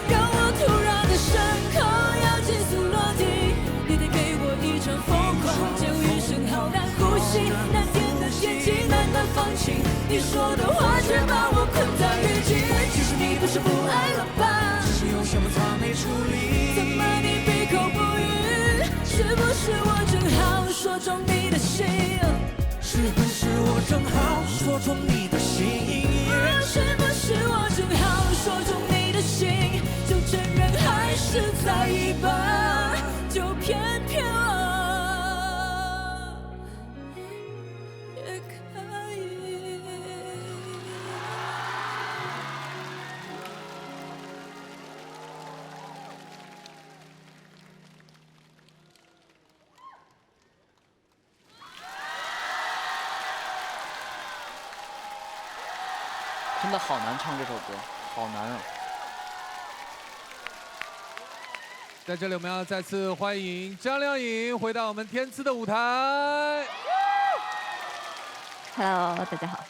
让我突然的伤口要急速落地。你得给我一场疯狂，结果余生好难呼吸。那天的天气难得放晴，你说的话却把我困在雨季。其实你不是不爱了吧？只是有些摩擦没处理。怎么你闭口不语？是不是我正好说中你的心？是不是我正好说中你的心？是不是我正好说中你的心？就承认还是在意吧，就偏偏我也可以。真的好难唱这首歌，好难啊！在这里，我们要再次欢迎张靓颖回到我们天赐的舞台。Hello， 大家好。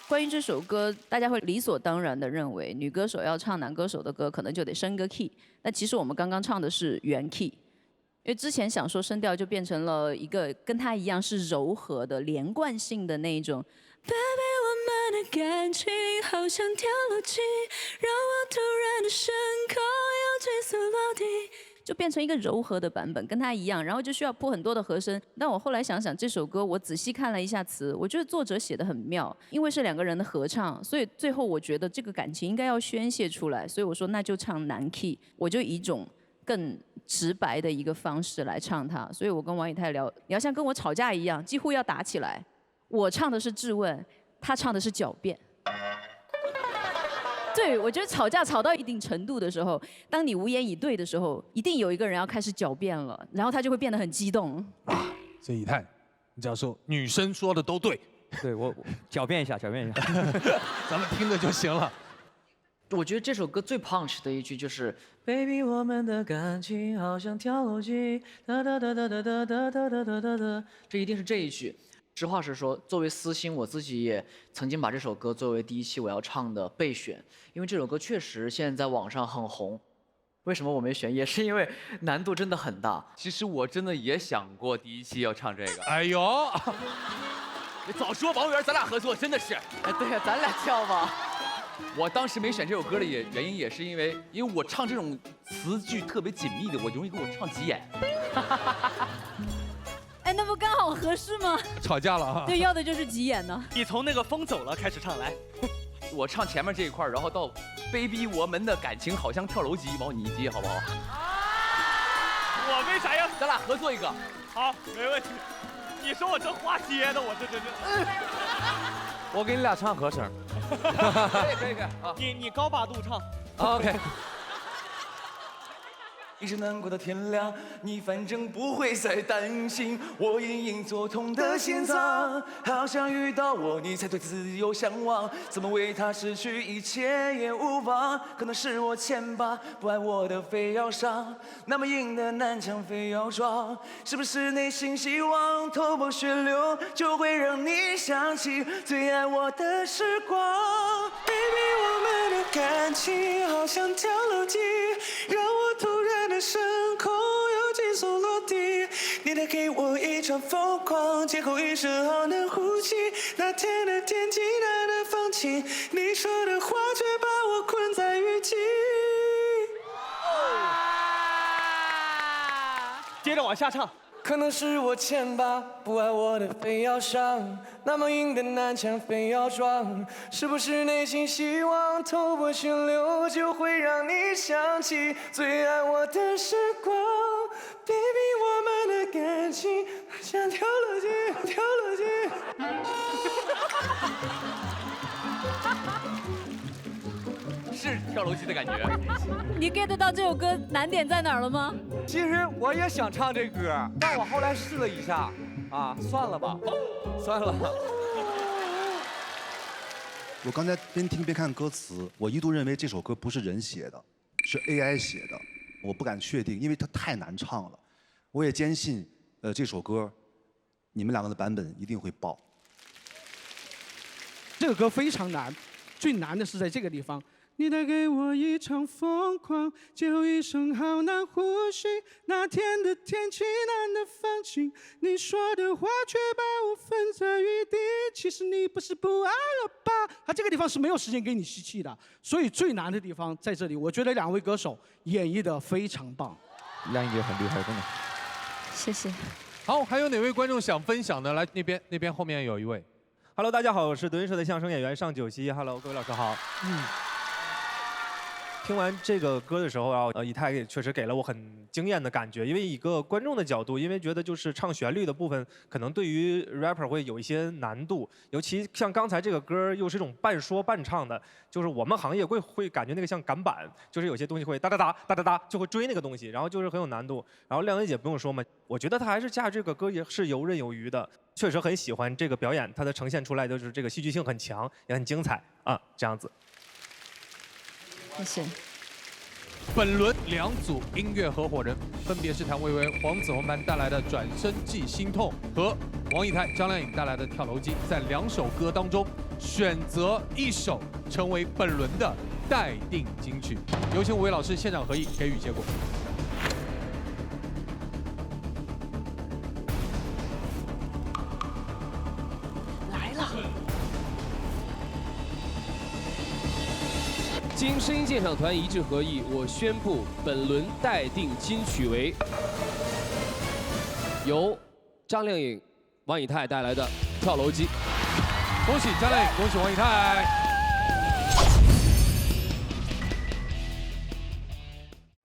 关于这首歌，大家会理所当然的认为，女歌手要唱男歌手的歌，可能就得升个 key。但其实我们刚刚唱的是原 key， 因为之前想说声调就变成了一个跟它一样是柔和的、连贯性的那一种。Baby， 我们的感情好像跳楼机，让我突然的伤口要急速落地。就变成一个柔和的版本，跟它一样，然后就需要铺很多的和声。但我后来想想，这首歌我仔细看了一下词，我觉得作者写得很妙，因为是2个人的合唱，所以最后我觉得这个感情应该要宣泄出来，所以我说那就唱男 key， 我就以一种更直白的一个方式来唱它。所以我跟王以太聊，你要像跟我吵架一样，几乎要打起来。我唱的是质问，他唱的是狡辩。对，我觉得吵架吵到一定程度的时候，当你无言以对的时候，一定有一个人要开始狡辩了，然后他就会变得很激动。所以以太，你只要说女生说的都对，对我狡辩一下，狡辩一下，咱们听着就行了。我觉得这首歌最 punch 的一句就是，Baby， 我们的感情好像跳楼机，哒哒哒哒哒哒哒哒哒哒哒，这一定是这一句。实话实说，作为私心，我自己也曾经把这首歌作为第一期我要唱的备选，因为这首歌确实现在在网上很红。为什么我没选？也是因为难度真的很大。其实我真的也想过第一期要唱这个。哎呦，你早说王源，咱俩合作真的是。哎，对呀，咱俩跳吧。我当时没选这首歌的原因也是因为我唱这种词句特别紧密的，我容易给我唱急眼。哎，那不刚好合适吗？吵架了啊！对，要的就是急眼呢。你从那个风走了开始唱来，我唱前面这一块，然后到 Baby， 我们的感情好像跳楼机，往你接好不好？我为啥要？咱俩合作一个。好，没问题。你说我这话接的，我这。我给你俩唱和声。可以啊。你高八度唱。OK。一直难过到天亮，你反正不会再担心我隐隐作痛的心脏。好想遇到我，你才对自由向往，怎么为他失去一切也无妨？可能是我欠吧，不爱我的非要伤，那么硬的南墙非要撞。是不是内心希望头破血流，就会让你想起最爱我的时光 ？Baby， 我们的感情好像跳楼机，让我突然。升空又急速落地，你带给我一场疯狂，劫后余生好难呼吸。那天的天气难得放晴，你说的话却把我困在雨季。接着往下唱。可能是我欠吧，不爱我的非要伤，那么硬的南墙非要撞。是不是内心希望头破血流，就会让你想起最爱我的时光 ？Baby， 我们的感情像跳楼机，跳楼机。是跳楼机的感觉。你 get 到这首歌难点在哪儿了吗？其实我也想唱这歌，但我后来试了一下，算了吧，算了。我刚才边听边看歌词，我一度认为这首歌不是人写的，是 AI 写的，我不敢确定，因为它太难唱了。我也坚信，这首歌，你们两个的版本一定会爆。这个歌非常难，最难的是在这个地方。你带给我一场疯狂，劫后余生好难呼吸。那天的天气难得放晴，你说的话却把我分在雨地。其实你不是不爱了吧？他这个地方是没有时间给你吸气的，所以最难的地方在这里。我觉得两位歌手演绎的非常棒，亮一姐很厉害，真的。谢谢。好，还有哪位观众想分享的？来，那边后面有一位。Hello， 大家好，我是德云社的相声演员尚九熙。Hello， 各位老师好。听完这个歌的时候啊，以太确实给了我很惊艳的感觉，因为一个观众的角度，因为觉得就是唱旋律的部分，可能对于 rapper 会有一些难度，尤其像刚才这个歌又是一种半说半唱的，就是我们行业会感觉那个像赶板，就是有些东西会哒哒哒哒哒哒就会追那个东西，然后就是很有难度。然后亮一姐不用说嘛，我觉得她还是驾这个歌也是游刃有余的，确实很喜欢这个表演，她的呈现出来就是这个戏剧性很强，也很精彩啊，这样子。谢谢。本轮两组音乐合伙人分别是谭维维、黄子弘般带来的《转身即心痛》和王以太、张靓颖带来的《跳楼机》。在两首歌当中选择一首成为本轮的待定金曲。有请5位老师现场合议，给予结果。来了。经声音鉴赏团一致合议，我宣布本轮待定金曲为由张靓颖、王以太带来的《跳楼机》。恭喜张靓颖，恭喜王以太。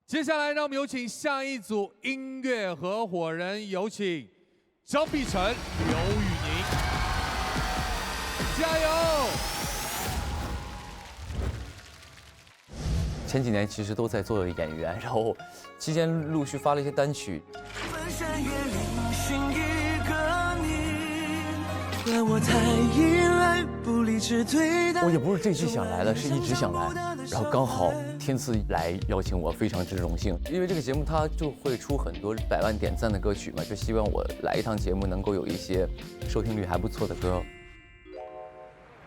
接下来，让我们有请下一组音乐合伙人，有请张碧晨、刘宇宁，加油！前几年其实都在做演员，然后期间陆续发了一些单曲。我也不是这期想来的，是一直想来，然后刚好天赐来邀请我，非常之荣幸。因为这个节目它就会出很多100万点赞的歌曲嘛，就希望我来一趟节目能够有一些收听率还不错的歌。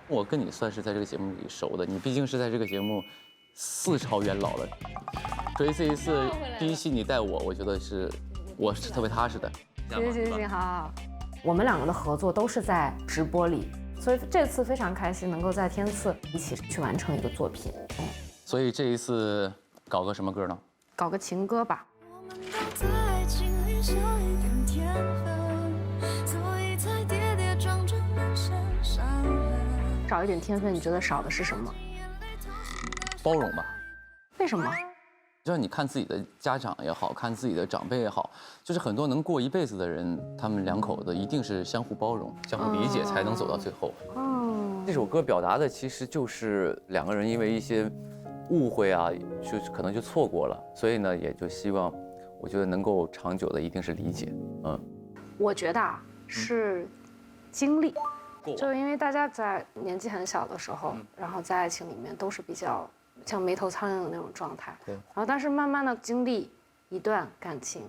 我跟你算是在这个节目里熟的，你毕竟是在这个节目4朝元老了，所以这一次第一期你带我觉得我是特别踏实的。行，好。我们2个的合作都是在直播里，所以这次非常开心能够在天赐一起去完成一个作品。所以这一次搞个什么歌呢？搞个情歌吧。少一点天分，你觉得少的是什么？包容吧。为什么？就像你看自己的家长也好，看自己的长辈也好，就是很多能过一辈子的人，他们2口子一定是相互包容、相互理解，才能走到最后。这首歌表达的其实就是2个人因为一些误会啊，可能就错过了，所以呢，也就希望，我觉得能够长久的一定是理解。我觉得是经历，就因为大家在年纪很小的时候，然后在爱情里面都是比较像没头苍蝇的那种状态，对。然后但是慢慢的经历一段感情，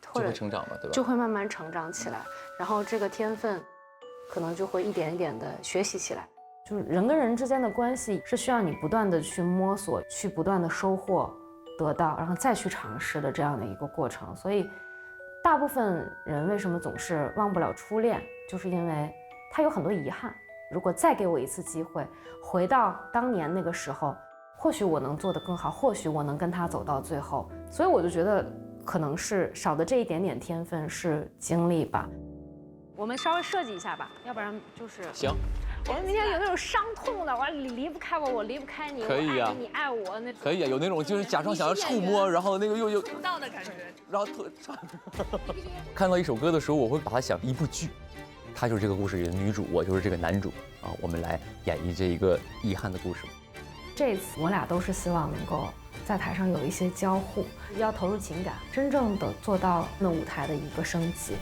就会成长嘛，对吧？就会慢慢成长起来，然后这个天分，可能就会一点一点的学习起来。就是人跟人之间的关系是需要你不断的去摸索，去不断的收获、得到，然后再去尝试的这样的一个过程。所以，大部分人为什么总是忘不了初恋，就是因为他有很多遗憾。如果再给我一次机会，回到当年那个时候。或许我能做得更好，或许我能跟他走到最后，所以我就觉得可能是少的这一点点天分是经历吧。我们稍微设计一下吧，要不然就是行。我们明天有那种伤痛的，你离不开我，我离不开你，可以啊，你爱我那种。可以啊，有那种就是假装想要触摸，然后那个又触到的感觉，然后看到一首歌的时候，我会把它想一部剧，她就是这个故事里的女主，我就是这个男主啊，我们来演绎这一个遗憾的故事。这次我俩都是希望能够在台上有一些交互，要投入情感，真正的做到那舞台的一个升级。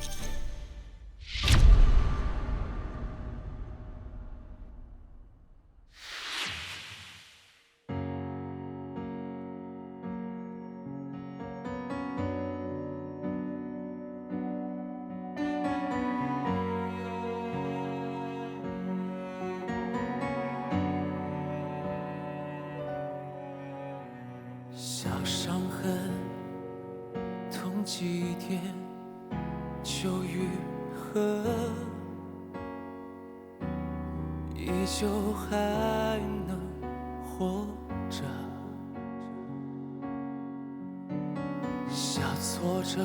几天就愈合，依旧还能活着。小挫折，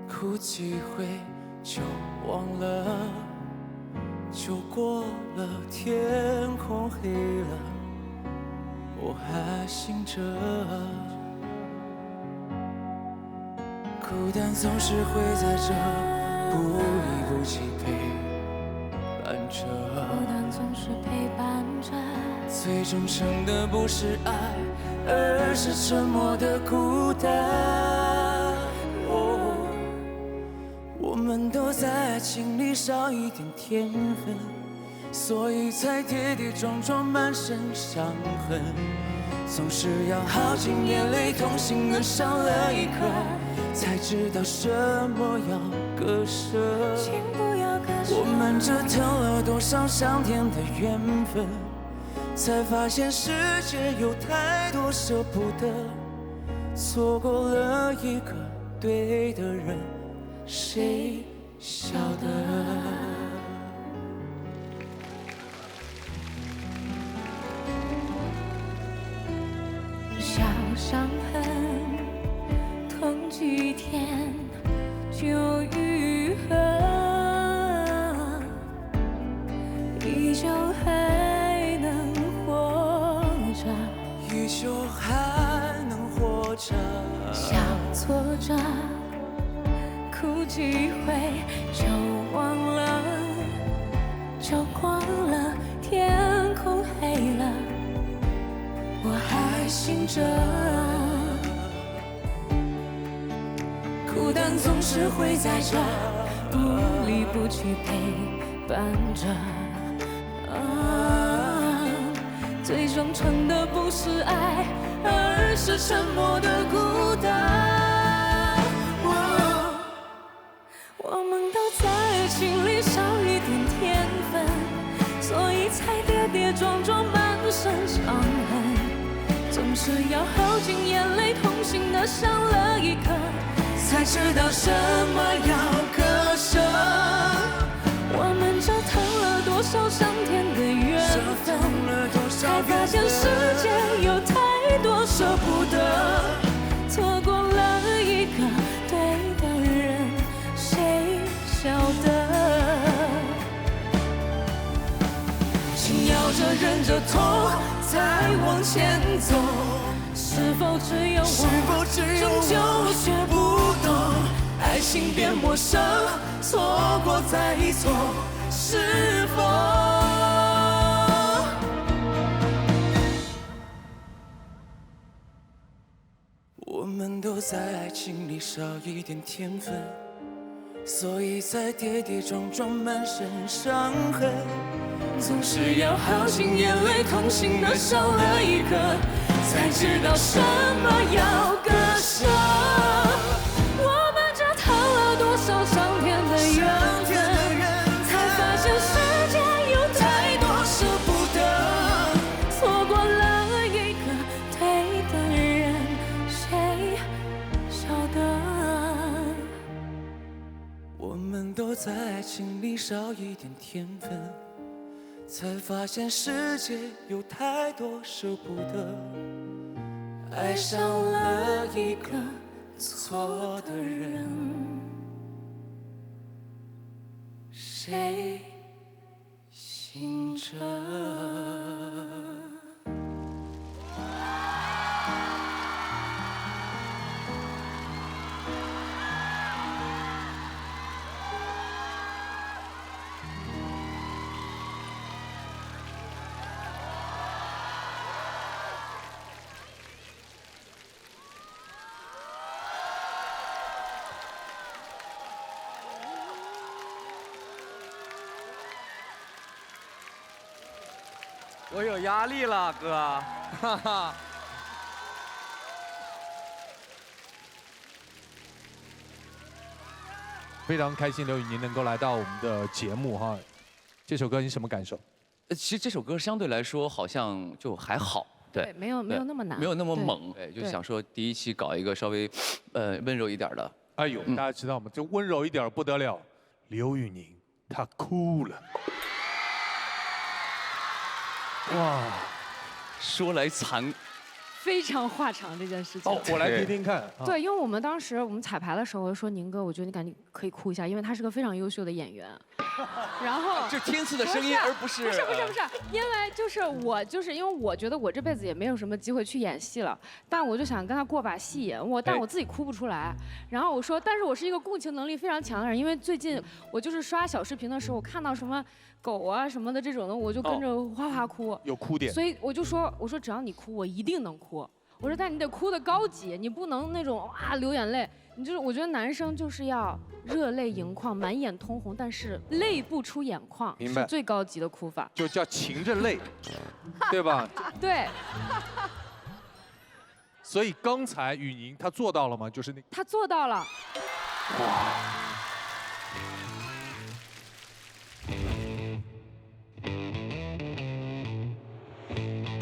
哭几回就忘了，就过了，天空黑了，我还醒着。孤单总是会在这不离不弃陪伴着，孤单总是陪伴着。最忠诚的不是爱，而是沉默的孤单。我们都在爱情里少一点天分，所以才跌跌撞撞，满身伤痕。总是要耗尽眼泪，痛心的少了一颗。才知道什么要割舍，我们折腾了多少上天的缘分，才发现世界有太多舍不得，错过了一个对的人，谁晓得？小伤痕。痛几天就愈合，依旧还能活着，依旧还能活挫折，小挫折，哭几回就忘了，就光了，天空黑了，我还醒着。孤单总是会在这，不离不弃陪伴着。最终成的不是爱，而是沉默的孤单。我们都在爱情里少一点天分，所以才跌跌撞撞满身伤痕。总是要耗尽眼泪，痛心的伤了一刻，才知道什么要割舍。我们折腾了多少上天的缘分，才发现世界有太多舍不得，错过了一个对的人，谁晓得？紧咬着忍着痛，再往前走，是否只有我终究学不懂？爱情变陌生，错过再错，是否？我们都在爱情里少一点天分，所以才跌跌撞撞满身伤痕。总是要耗尽眼泪，痛心的少了一刻，才知道什么要割舍。我们折腾了多少上天的缘分，才发现世界有太多舍不得，错过了一个对的人，谁晓得？我们都在爱情里少一点天分，才发现世界有太多舍不得，爱上了一个错的人，谁醒着？我有压力了，哥，哈哈。非常开心刘宇宁能够来到我们的节目哈。这首歌你什么感受？其实这首歌相对来说好像就还好，对，没有那么难，没有那么猛，对，就想说第一期搞一个稍微温柔一点的。哎呦，大家知道吗？这温柔一点不得了，刘宇宁他哭了。哇，说来惭，非常话长这件事情。哦，我来听听看。对，因为我们当时我们彩排的时候，我就说宁哥，我觉得你赶紧可以哭一下，因为他是个非常优秀的演员。然后这天赐的声音，而不是不是，因为因为我觉得我这辈子也没有什么机会去演戏了，但我就想跟他过把戏，但我自己哭不出来。然后我说，但是我是一个共情能力非常强的人，因为最近我就是刷小视频的时候，我看到什么狗啊什么的这种的，我就跟着哗哗哭，有哭点。所以我说只要你哭，我一定能哭。我说但你得哭得高级，你不能那种哇流眼泪。你就是我觉得男生就是要热泪盈眶，满眼通红，但是泪不出眼眶，明白？是最高级的哭法，就叫噙着泪，对吧？对。所以刚才宇宁他做到了吗？就是他做到了。哇。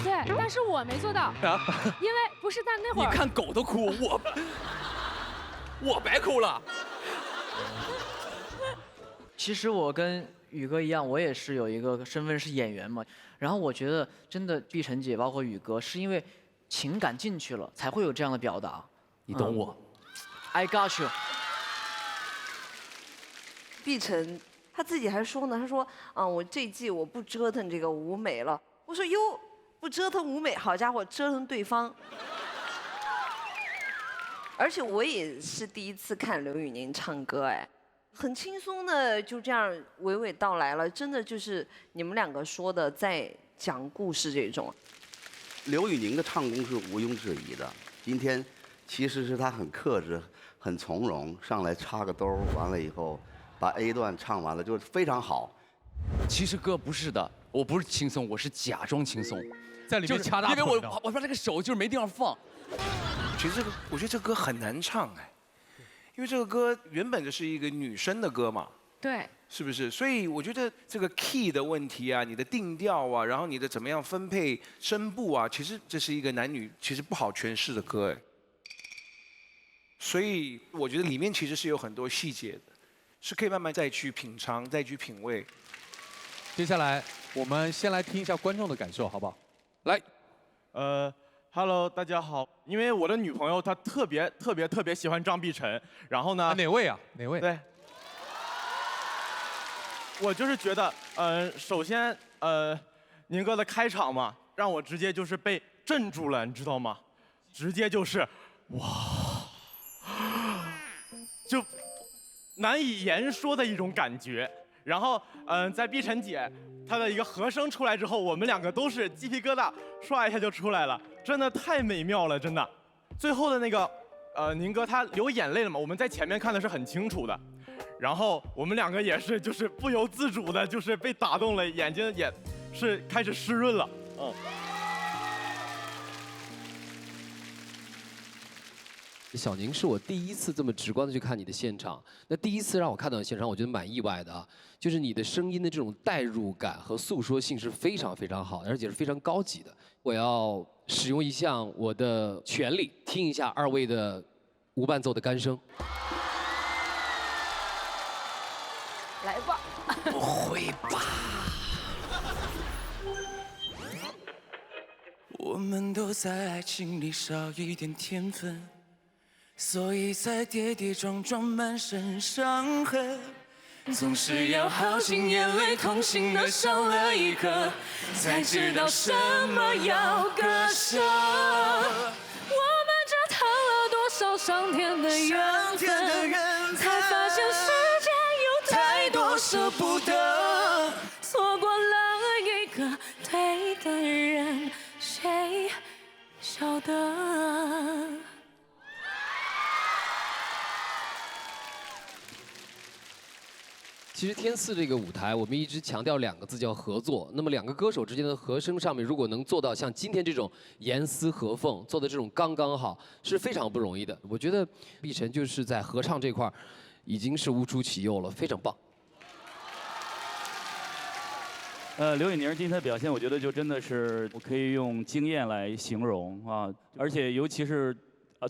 对，但是我没做到，因为不是但那会儿你看狗都哭，我白哭了。其实我跟宇哥一样，我也是有一个身份是演员嘛。然后我觉得真的碧晨姐包括宇哥，是因为情感进去了，才会有这样的表达。你懂我。I got you。碧晨他自己还说呢，他说我这季我不折腾这个舞美了。我说哟，不折腾舞美，好家伙，折腾对方。而且我也是第一次看刘宇宁唱歌，哎，很轻松的就这样娓娓道来了，真的就是你们两个说的在讲故事这种。刘宇宁的唱功是毋庸置疑的，今天其实是他很克制、很从容，上来插个兜，完了以后把 A 段唱完了，就是非常好。其实歌不是的，我不是轻松，我是假装轻松，在里面掐大腿因为我把这个手就是没地方放。其实我觉得这歌很难唱哎，因为这个歌原本就是一个女生的歌嘛，对，是不是？所以我觉得这个 key 的问题啊，你的定调啊，然后你的怎么样分配声部啊，其实这是一个男女其实不好诠释的歌哎。所以我觉得里面其实是有很多细节的，是可以慢慢再去品尝、再去品味。接下来我们先来听一下观众的感受，好不好？来， Hello， 大家好。因为我的女朋友她特别喜欢张碧晨，然后呢？哪位啊？哪位？对。我就是觉得，首先，宁哥的开场嘛，让我直接就是被镇住了，你知道吗？直接就是，哇，就难以言说的一种感觉。然后，在碧晨姐她的一个和声出来之后，我们两个都是鸡皮疙瘩唰一下就出来了，真的太美妙了，真的。最后的那个，宁哥他流眼泪了嘛，我们在前面看的是很清楚的，然后我们两个也是就是不由自主的，就是被打动了，眼睛也是开始湿润了，小宁是我第一次这么直观的去看你的现场，那第一次让我看到的现场，我觉得蛮意外的啊，就是你的声音的这种代入感和诉说性是非常非常好的，而且是非常高级的。我要使用一项我的权利，听一下二位的无伴奏的干声。来吧。不会吧？我们都在爱情里少一点天分。所以才跌跌撞撞，满身伤痕，总是要耗尽眼泪，痛心的少了一颗，才知道什么要割舍。我们折腾了多少上天的缘分，才发现世间有太多舍不得，错过了一个对的人，谁晓得？其实天赐这个舞台，我们一直强调2个字叫合作。那么2个歌手之间的和声上面，如果能做到像今天这种严丝合缝，做的这种刚刚好，是非常不容易的。我觉得碧晨就是在合唱这块儿，已经是无出其右了，非常棒。刘宇宁今天的表现，我觉得就真的是我可以用惊艳来形容啊！而且尤其是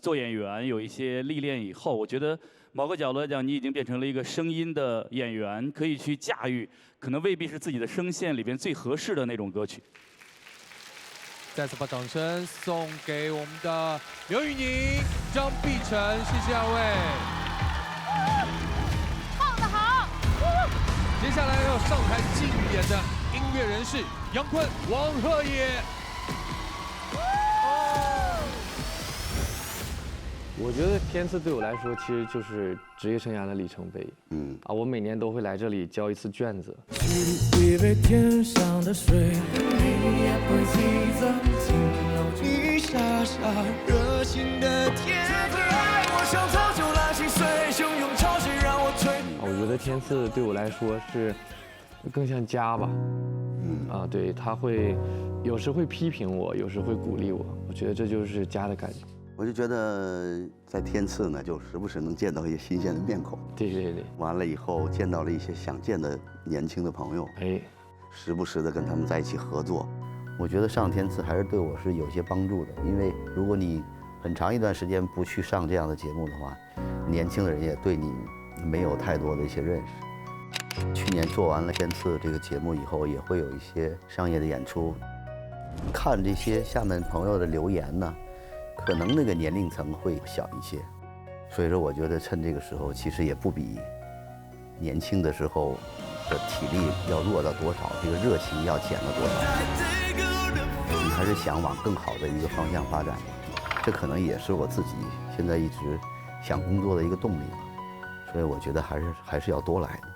做演员有一些历练以后，我觉得某个角度来讲，你已经变成了一个声音的演员，可以去驾驭可能未必是自己的声线里边最合适的那种歌曲。再次把掌声送给我们的刘宇宁、张碧晨，谢谢2位。唱得好！接下来要上台竞演的音乐人是杨坤、王鹤野。我觉得天赐对我来说，其实就是职业生涯的里程碑。我每年都会来这里交一次卷子。以为天上的水，你也会记得，紧搂你傻傻热情的天分。我想早就拉心碎，汹涌潮水让我醉。我觉得天赐对我来说是更像家吧。对，他会有时会批评我，有时会鼓励我。我觉得这就是家的感觉。我就觉得在天赐呢，就时不时能见到一些新鲜的面孔。对。完了以后见到了一些想见的年轻的朋友。时不时的跟他们在一起合作。我觉得上天赐还是对我是有些帮助的，因为如果你很长一段时间不去上这样的节目的话，年轻的人也对你没有太多的一些认识。去年做完了天赐这个节目以后，也会有一些商业的演出。看这些下面朋友的留言呢，可能那个年龄层会小一些，所以说我觉得趁这个时候，其实也不比年轻的时候的体力要弱到多少，这个热情要减了多少。你还是想往更好的一个方向发展，这可能也是我自己现在一直想工作的一个动力吧。所以我觉得还是要多来的。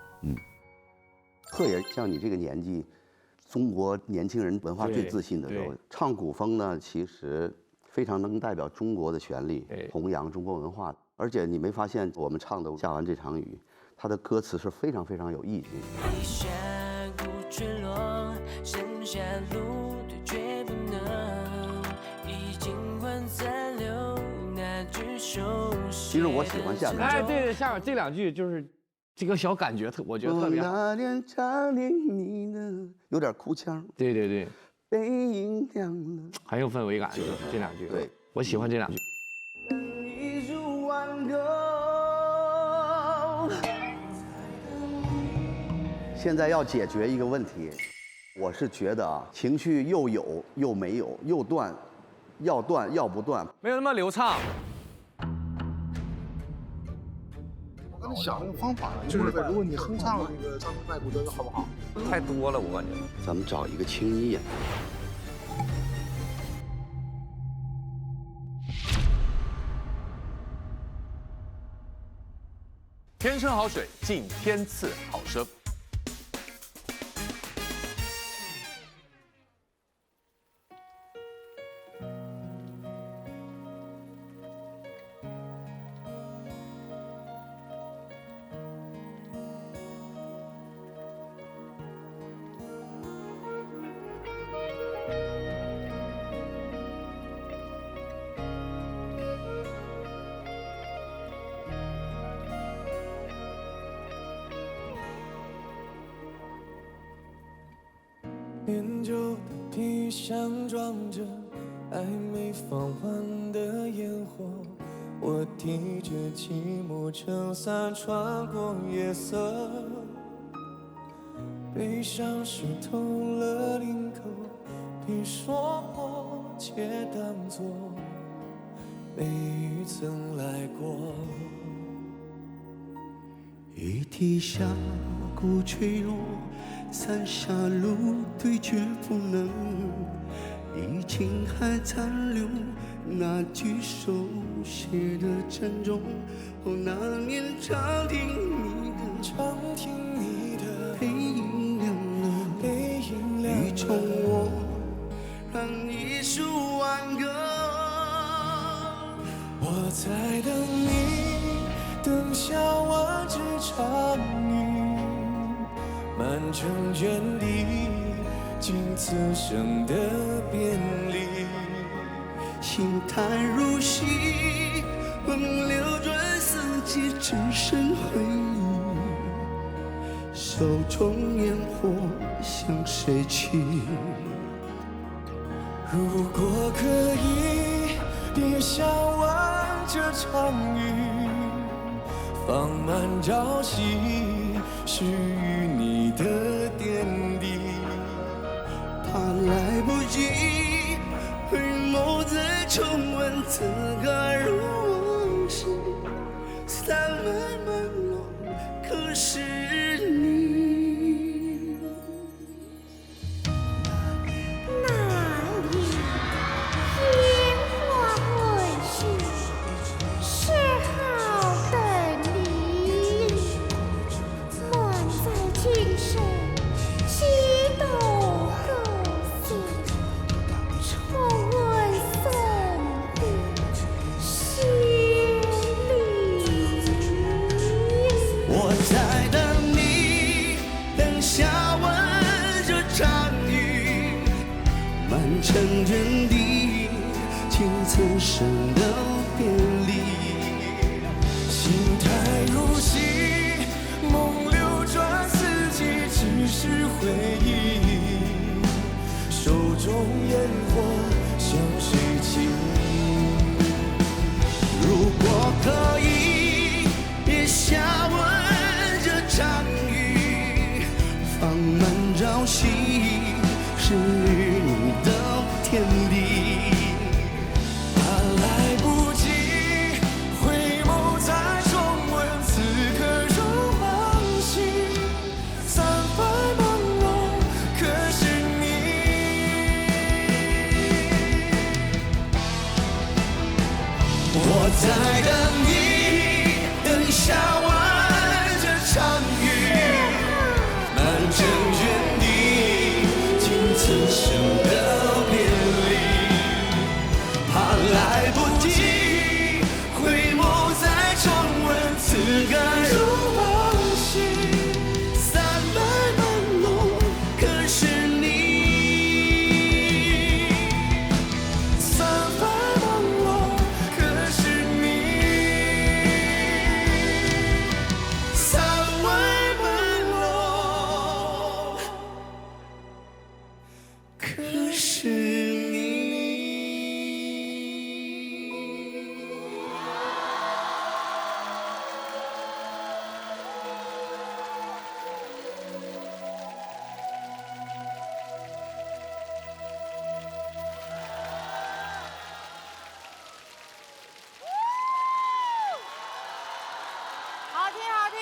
特别像你这个年纪，中国年轻人文化最自信的时候，唱古风呢，其实非常能代表中国的旋律，弘扬中国文化。而且你没发现我们唱的《下完这场雨》，它的歌词是非常非常有意境。一下午坠落，剩下路对决不能，已经换三流那句熟悉。其实我喜欢下面。哎，对，下面这2句就是这个小感觉我觉得特别好。那年差点你呢，有点哭腔。对对对，背影亮了，很有氛围感。这2句，对，我喜欢这2句。一如万歌。现在要解决一个问题，我是觉得啊，情绪又有又没有，又断，要断要不断，没有那么流畅。我跟你想那个方法，就是如果你哼唱那个《张之麦古德》好不好？太多了，我感觉。咱们找一个青衣演。天生好水，敬天赐好声。念旧的皮箱装着还没放完的烟火，我提着寂寞撑伞穿过夜色，悲伤湿透了领口，别说破，且当作没雨曾来过。雨滴下鼓吹落，伞下路对决不能，已经还残留那句手写的珍重。哦，那年常听你的背影亮了，雨中我让一树挽歌。我在等你，等下完这场雨，满城原地，经此生的别离。心淡如洗，风流转四季，只剩回忆。手中烟火向谁去？如果可以，别下完这场雨，放慢朝夕，是与你的点滴。怕来不及，回眸再重温此刻如往事，散漫漫落，可是你。成原地，经此生的别离。心太如洗，梦流转四季，只是回忆。手中烟火向谁寄？如果可以，别下完这场雨，放慢朝夕，是与你的天地。怕来不及，回眸再重温此刻如往昔，散发朦胧，可是你。我在等你，等你下完这场雨，满城原地，经此生的别离，怕来不及回眸再重温此感如往昔。三百朦胧，可是你，三百朦胧，可是你，三百朦胧，可是你。好听好听。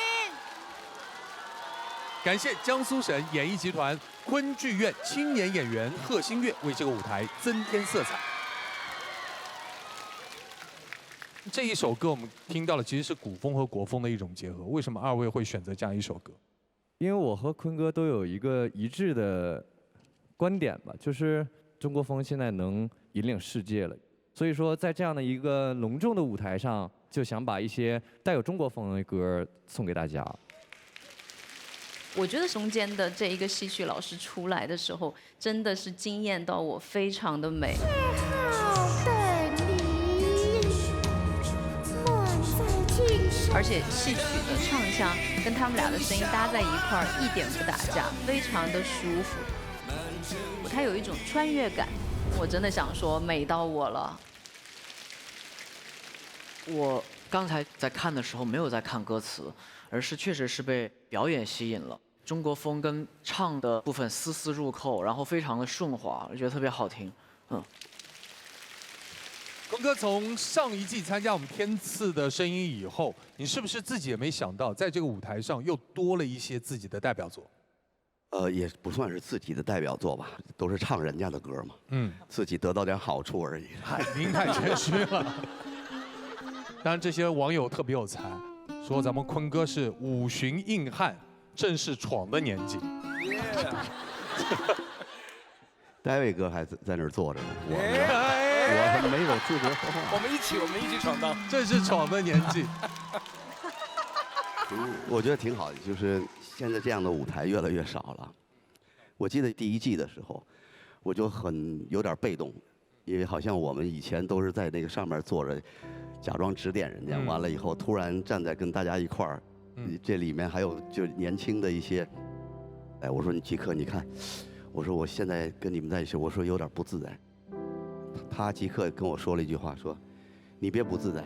感谢江苏省演艺集团昆剧院青年演员贺新月为这个舞台增添色彩。这一首歌我们听到了，其实是古风和国风的一种结合。为什么二位会选择这样一首歌？因为我和坤哥都有一个一致的观点吧，就是中国风现在能引领世界了，所以说在这样的一个隆重的舞台上，就想把一些带有中国风的歌送给大家。我觉得中间的这一个戏曲老师出来的时候，真的是惊艳到我，非常的美。而且戏曲的唱腔跟他们俩的声音搭在一块儿，一点不打架，非常的舒服。它有一种穿越感，我真的想说美到我了。我刚才在看的时候没有在看歌词，而是确实是被表演吸引了。中国风跟唱的部分丝丝入扣，然后非常的顺滑，我觉得特别好听。坤哥从上一季参加我们天赐的声音以后，你是不是自己也没想到，在这个舞台上又多了一些自己的代表作？也不算是自己的代表作吧，都是唱人家的歌嘛。自己得到点好处而已。嗨，您太谦虚了。当然，这些网友特别有才，说咱们坤哥是五旬硬汉，正是闯的年纪。戴维哥还在那儿坐着呢，我没有资格说话。我们一起闯荡，这是闯的年纪。我觉得挺好的，就是现在这样的舞台越来越少了。我记得第一季的时候，我就有点被动，因为好像我们以前都是在那个上面坐着，假装指点人家，完了以后突然站在跟大家一块儿，这里面还有就年轻的一些，哎，我说你吉克，你看，我说我现在跟你们在一起，我说有点不自在。他即刻跟我说了一句话，说：“你别不自在，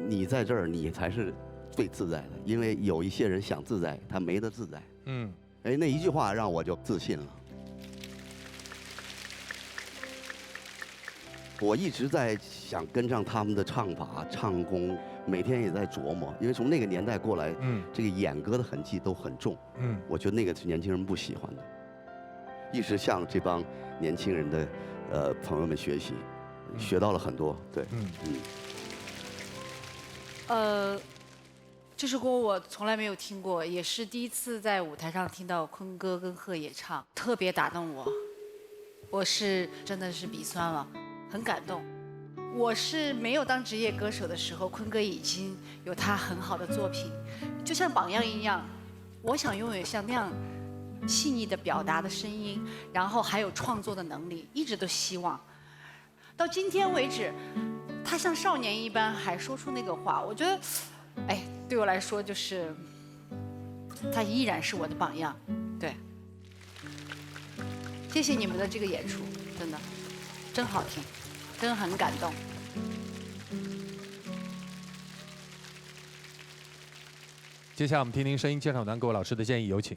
你在这儿你才是最自在的，因为有一些人想自在，他没得自在。”哎，那一句话让我就自信了。我一直在想跟上他们的唱法、唱功，每天也在琢磨，因为从那个年代过来，这个演歌的痕迹都很重。我觉得那个是年轻人不喜欢的，一直向这帮年轻人的朋友们学习。学到了很多，对，这首歌我从来没有听过，也是第一次在舞台上听到坤哥跟贺野唱，特别打动我。我是真的是鼻酸了，很感动。我是没有当职业歌手的时候，坤哥已经有他很好的作品，就像榜样一样。我想拥有像那样细腻的表达的声音，然后还有创作的能力，一直都希望。到今天为止，他像少年一般还说出那个话，我觉得，哎，对我来说就是他依然是我的榜样。对，谢谢你们的这个演出，真的真好听，真很感动。接下来我们听听声音鉴赏团各位老师的建议，有请。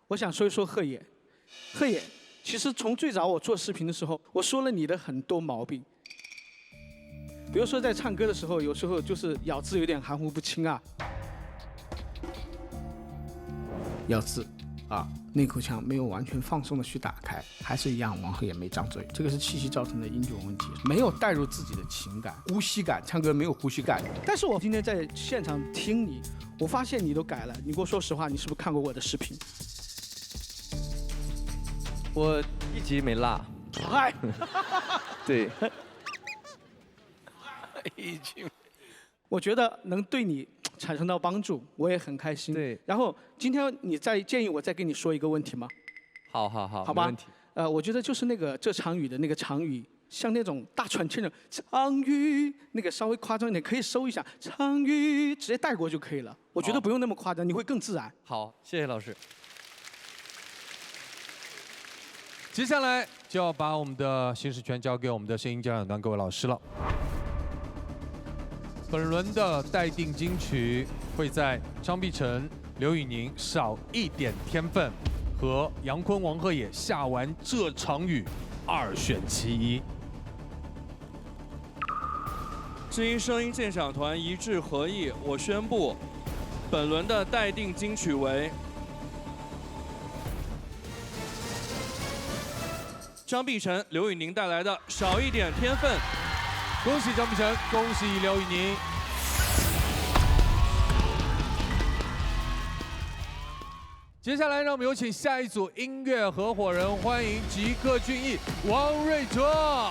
我想说一说贺野，贺野。其实从最早我做视频的时候，我说了你的很多毛病，比如说在唱歌的时候，有时候就是咬字有点含糊不清啊，咬字，那口腔没有完全放松的去打开，还是一样王鹤也没张嘴，这个是气息造成的音准问题，没有带入自己的情感、呼吸感，唱歌没有呼吸感。但是我今天在现场听你，我发现你都改了。你给我说实话，你是不是看过我的视频？我一集没落。嗨，对，已经，我觉得能对你产生到帮助，我也很开心。对。然后今天你再建议我再跟你说一个问题吗？好，好吧。没问题。我觉得就是那个这场雨的那个场雨，像那种大喘气的场雨，那个稍微夸张一点，可以收一下场雨，直接带过就可以了。我觉得不用那么夸张，你会更自然。好，谢谢老师。接下来就要把我们的行使权交给我们的声音鉴赏团各位老师了。本轮的待定金曲会在张碧晨、刘宇宁少一点天分和杨坤、王鹤也下完这场雨2选其一。知音声音鉴赏团一致合议，我宣布，本轮的待定金曲为张碧晨、刘宇宁带来的《少一点天分》。恭喜张碧晨，恭喜刘宇宁。接下来，让我们有请下一组音乐合伙人，欢迎吉克隽逸、王瑞哲。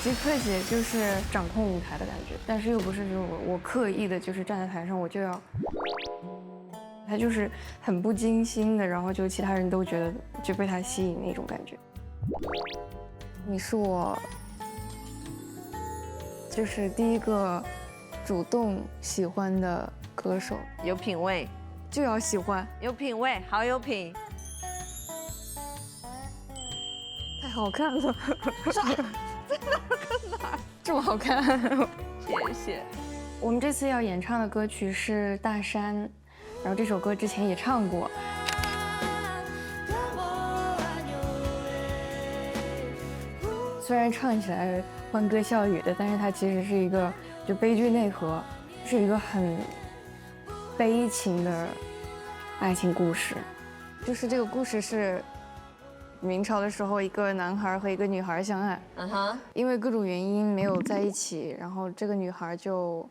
吉克姐就是掌控舞台的感觉，但是又不是就是我刻意的，就是站在台上我就要。他就是很不精心的，然后就其他人都觉得就被他吸引那种感觉。你是我就是第一个主动喜欢的歌手，有品味，就要喜欢，有品味，好有品，太好看了，在哪儿？这么好看，谢谢。我们这次要演唱的歌曲是《大山》。然后这首歌之前也唱过，虽然唱起来欢歌笑语的，但是它其实是一个就悲剧内核，是一个很悲情的爱情故事。就是这个故事是明朝的时候，一个男孩和一个女孩相爱，因为各种原因没有在一起，然后这个女孩就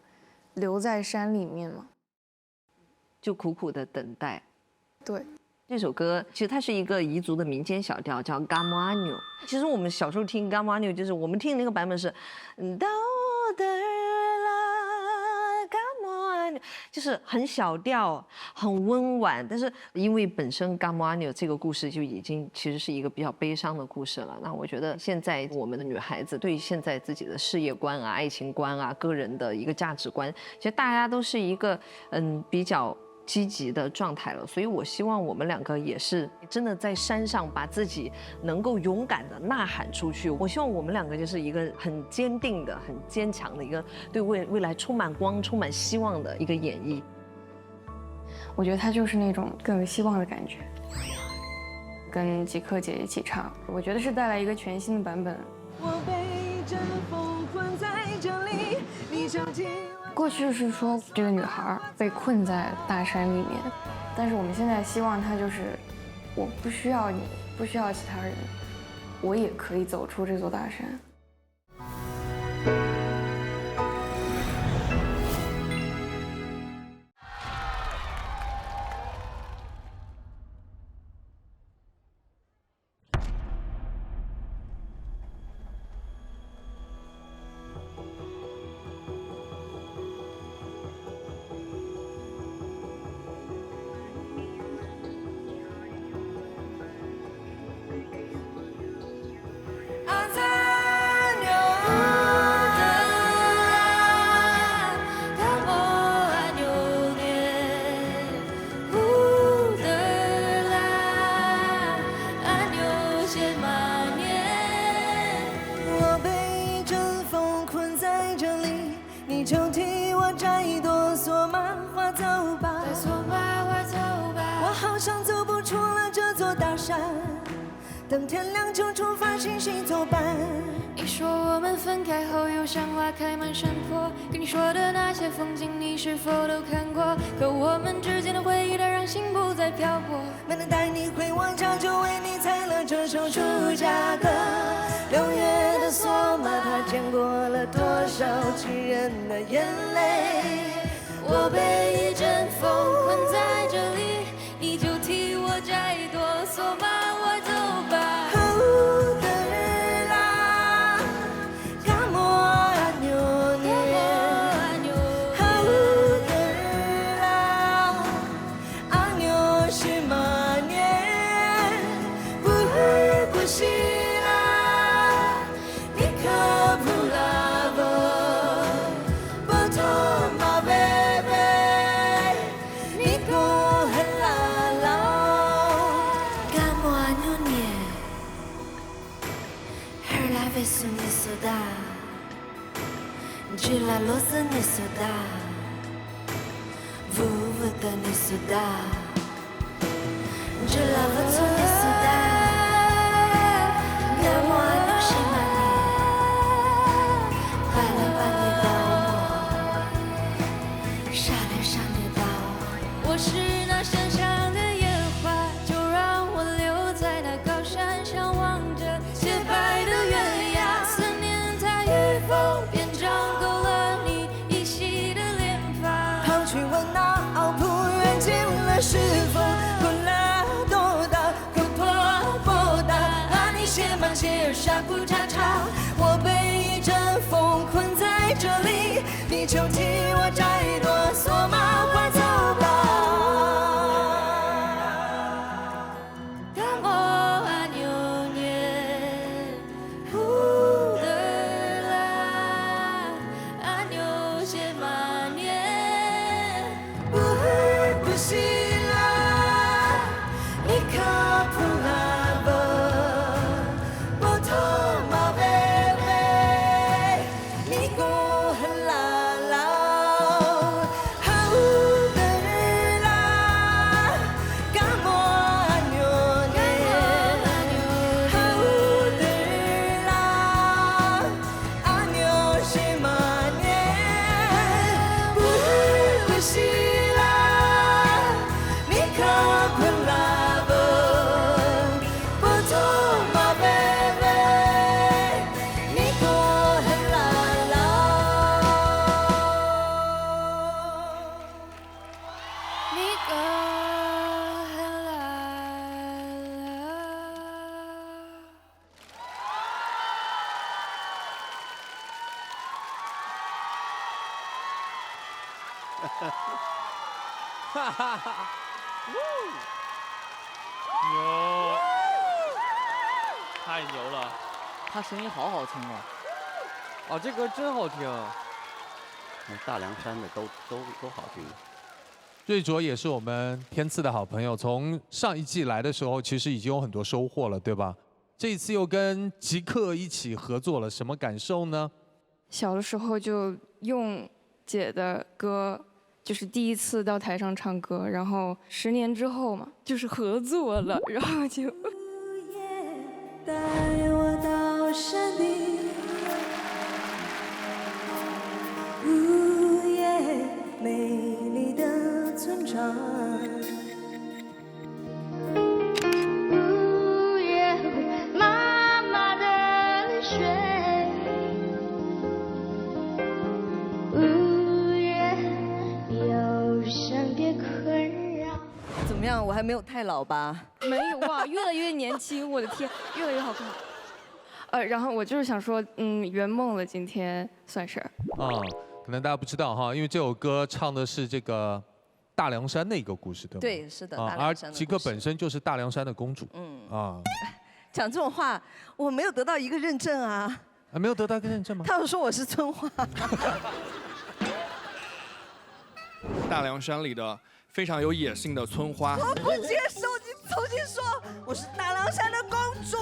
留在山里面嘛。就苦苦的等待。对，这首歌其实它是一个彝族的民间小调，叫 Gamu Anu。其实我们小时候听 Gamu Anu， 就是我们听的那个版本是就是很小调，很温婉。但是因为本身 Gamu Anu 这个故事就已经其实是一个比较悲伤的故事了。那我觉得现在我们的女孩子对现在自己的事业观啊、爱情观啊、个人的一个价值观，其实大家都是一个比较积极的状态了，所以我希望我们两个也是真的在山上把自己能够勇敢的呐喊出去。我希望我们两个就是一个很坚定的、很坚强的一个对未来充满光、充满希望的一个演绎。我觉得他就是那种更有希望的感觉。跟吉克姐一起唱，我觉得是带来一个全新的版本。我被阵风困在这里，你究竟。过去是说这个女孩被困在大山里面，但是我们现在希望她就是我不需要你，不需要其他人，我也可以走出这座大山。等天亮就出发，星星作伴。你说我们分开后有像花开满山坡，跟你说的那些风景你是否都看过？可我们之间的回忆，它让心不再漂泊。没能带你回王朝，就为你采了这首出嫁歌。6月的索马，它见过了多少情人的眼泪。我被一阵风困在这里，你就替我摘朵索马花走吧。Gila losa ne suda, vuvu da ne suda, gila vatu ne suda, gamo ano shimane, bala bani dao mo, shale shale dao。我是那山上的野花，就让我留在那高山上，望着洁白的月牙，思念它与否变长够。是否过了多大，可破不大？把你写满写儿傻不叉叉，我被一阵风困在这里，你就替我摘朵索马花走吧。Kamu anyone, udahlah, anyo semane, bersih.哈哈哈！牛，太牛了！他声音好好听啊！哦，这歌真好听。大凉山的都好听。瑞卓也是我们天赐的好朋友，从上一季来的时候，其实已经有很多收获了，对吧？这一次又跟极客一起合作了，什么感受呢？小的时候就用姐的歌。就是第一次到台上唱歌，然后10年之后嘛，就是合作了，然后就。带我到山顶，美丽的村庄。妈妈的泪水。怎么样？我还没有太老吧？没有哇，越来越年轻，我的天，越来越好看。然后我就是想说，圆梦了，今天算是。可能大家不知道哈，因为这首歌唱的是这个大凉山的一个故事，对吗？对，是的。而极客本身就是大凉山的公主。讲这种话，我没有得到一个认证啊。没有得到一个认证吗？他们说我是村花。大凉山里的非常有野性的村花。我不接受，你重新说，我是大凉山的公主。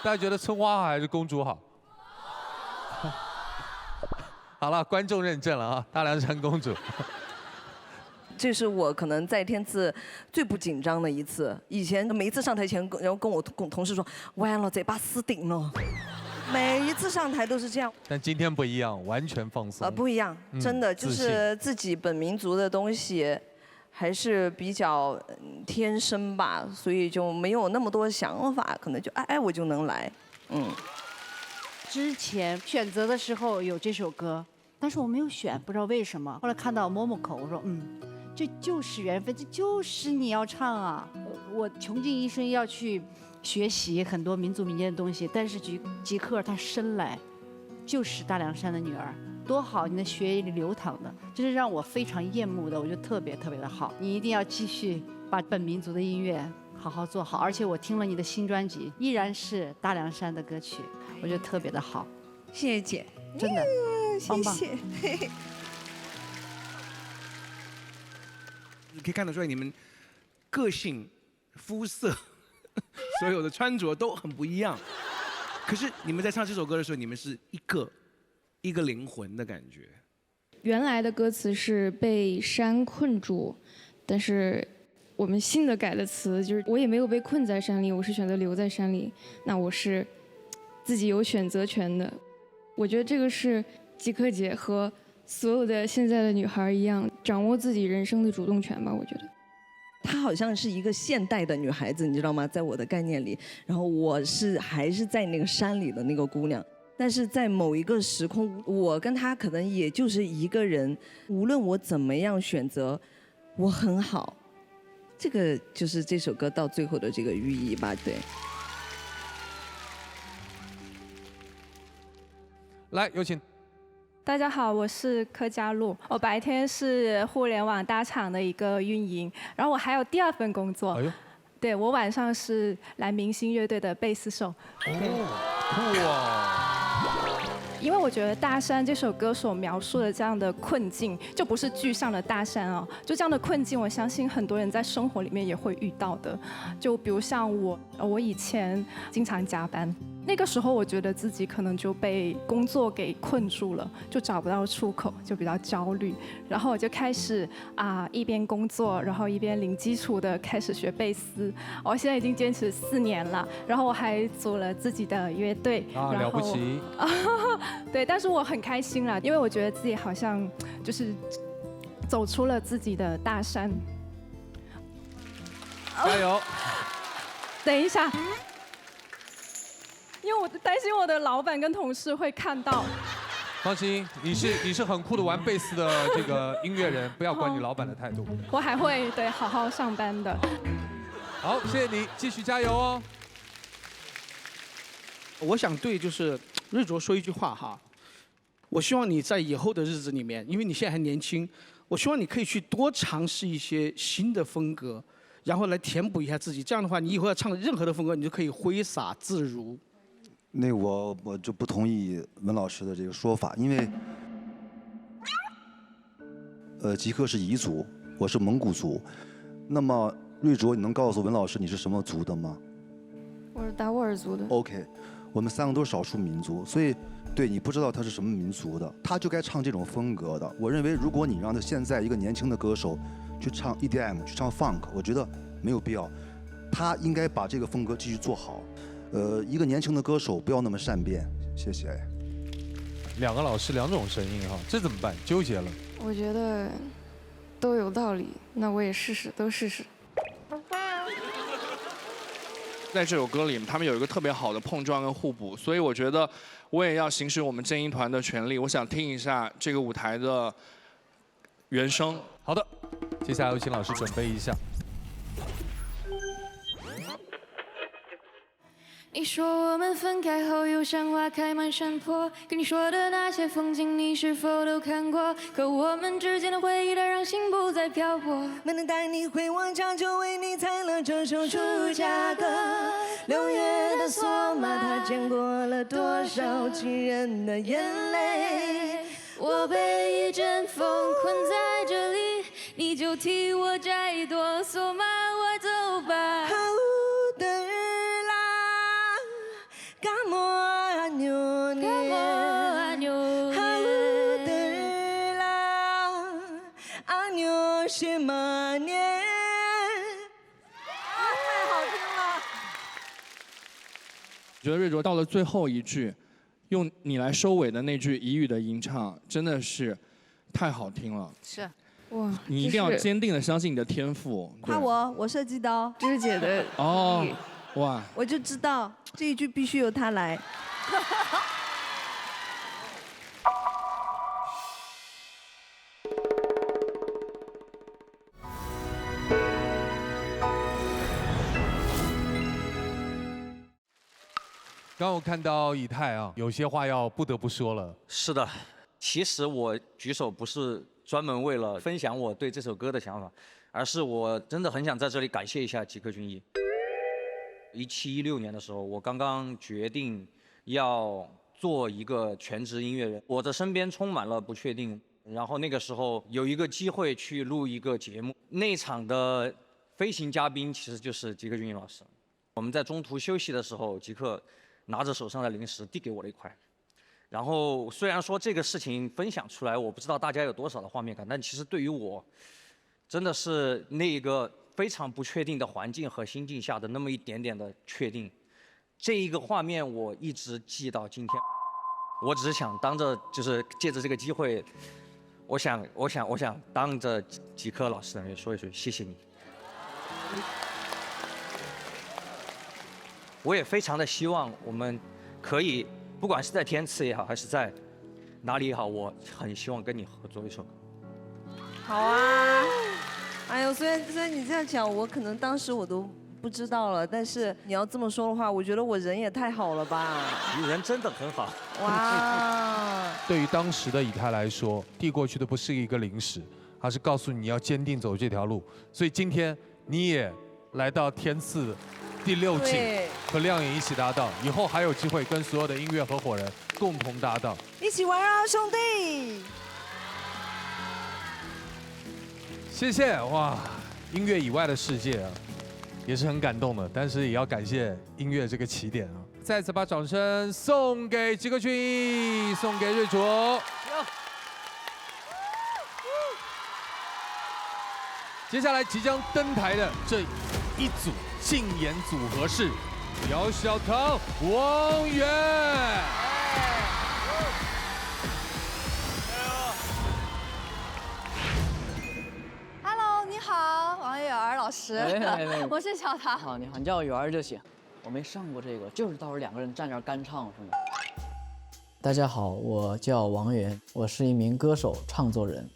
大家觉得村花好还是公主好？好了，观众认证了啊，大凉山公主。这是我可能在天赐最不紧张的一次。以前每一次上台前，然后跟我同事说，完了，嘴巴死顶了。每一次上台都是这样。但今天不一样，完全放松。不一样，真的就是自己本民族的东西，还是比较天生吧，所以就没有那么多想法，可能就哎我就能来，之前选择的时候有这首歌，但是我没有选，不知道为什么。后来看到某口，我说这就是缘分，这就是你要唱啊！我穷尽一生要去学习很多民族民间的东西，但是吉克他生来就是大凉山的女儿，多好！你的血液里流淌的，这是让我非常厌恶的，我觉得特别特别的好。你一定要继续把本民族的音乐好好做好，而且我听了你的新专辑，依然是大凉山的歌曲，我觉得特别的好。谢谢姐，真的，棒棒。谢谢。可以看得出来，你们个性、肤色、所有的穿着都很不一样。可是你们在唱这首歌的时候，你们是一个灵魂的感觉。原来的歌词是被山困住，但是我们新的改的词就是我也没有被困在山里，我是选择留在山里。那我是自己有选择权的。我觉得这个是吉克姐和所有的现在的女孩一样，掌握自己人生的主动权吧。我觉得她好像是一个现代的女孩子，你知道吗？在我的概念里，然后我还是在那个山里的那个姑娘，但是在某一个时空，我跟她可能也就是一个人。无论我怎么样选择，我很好。这个就是这首歌到最后的这个寓意吧，对。来，有请。大家好，我是柯佳璐，我白天是互联网大厂的一个运营，然后我还有第二份工作。哎呦，对，我晚上是来明星乐队的贝斯手。酷啊！因为我觉得《大山》这首歌所描述的这样的困境，就不是具象的大山哦，就这样的困境，我相信很多人在生活里面也会遇到的。就比如像我以前经常加班，那个时候我觉得自己可能就被工作给困住了，就找不到出口，就比较焦虑。然后我就开始一边工作，然后一边零基础的开始学贝斯。我现在已经坚持4年了，然后我还组了自己的乐队。了不起！对，但是我很开心啦，因为我觉得自己好像就是走出了自己的大山。加油！等一下，因为我担心我的老板跟同事会看到。放心，你是很酷的玩贝斯的这个音乐人，不要管你老板的态度。我还会好好上班的。好，谢谢你，继续加油哦。我想对就是瑞卓说一句话哈，我希望你在以后的日子里面，因为你现在还年轻，我希望你可以去多尝试一些新的风格，然后来填补一下自己。这样的话，你以后要唱任何的风格，你就可以挥洒自如。那我就不同意文老师的这个说法，因为吉克是彝族，我是蒙古族，那么瑞卓，你能告诉文老师你是什么族的吗？我是达斡尔族的。OK。我们3个都是少数民族，所以对你不知道他是什么民族的，他就该唱这种风格的。我认为，如果你让他现在一个年轻的歌手去唱 EDM、去唱 Funk， 我觉得没有必要。他应该把这个风格继续做好。一个年轻的歌手不要那么善变。谢谢。2个老师2种声音哈，这怎么办？纠结了。我觉得都有道理，那我也试试，都试试。在这首歌里，他们有一个特别好的碰撞跟互补，所以我觉得我也要行使我们正音团的权利，我想听一下这个舞台的原声。好的，接下来有请老师准备一下。你说我们分开后有像花开满山坡，跟你说的那些风景你是否都看过？可我们之间的回忆它让心不再漂泊，没能带你回我家，就为你采了这首出家歌。6月的索马，它见过了多少情人的眼泪。我被一阵风困在这里，你就替我摘朵索马花走吧。什么觉得瑞卓到了最后一句，用你来收尾的那句彝语的吟唱，真的是太好听了。是，哇，你一定要坚定的相信你的天赋。夸我射击刀，芝姐的哦，哇，我就知道这一句必须由他来。刚我看到以太啊，有些话要不得不说了。是的，其实我举手不是专门为了分享我对这首歌的想法，而是我真的很想在这里感谢一下吉克隽逸。17、16年的时候，我刚刚决定要做一个全职音乐人，我的身边充满了不确定。然后那个时候有一个机会去录一个节目，那场的飞行嘉宾其实就是吉克隽逸老师。我们在中途休息的时候，吉克拿着手上的零食递给我了一块，然后虽然说这个事情分享出来，我不知道大家有多少的画面感，但其实对于我，真的是那个非常不确定的环境和心境下的那么一点点的确定，这一个画面我一直记到今天。我只是想当着就是借着这个机会，我想当着吉克老师的面说一句谢谢你。我也非常的希望我们可以，不管是在天赐也好，还是在哪里也好，我很希望跟你合作一首歌。好啊，哎呦，虽然你这样讲，我可能当时我都不知道了，但是你要这么说的话，我觉得我人也太好了吧。你人真的很好。哇！对于当时的以太来说，递过去的不是一个零食，而是告诉你要坚定走这条路。所以今天你也来到天赐第6季，和亮颖一起搭档，以后还有机会跟所有的音乐合伙人共同搭档，一起玩啊，兄弟！谢谢哇！音乐以外的世界啊，也是很感动的，但是也要感谢音乐这个起点啊！再次把掌声送给吉克隽逸，送给瑞卓。接下来即将登台的这一组竞演组合是姚小棠、王源。Hello， 你好，王源老师。我是小棠。好，你好，你叫我源儿就行。我没上过这个，就是到时候2个人站这儿干唱是吗？大家好，我叫王源，我是一名歌手、唱作人。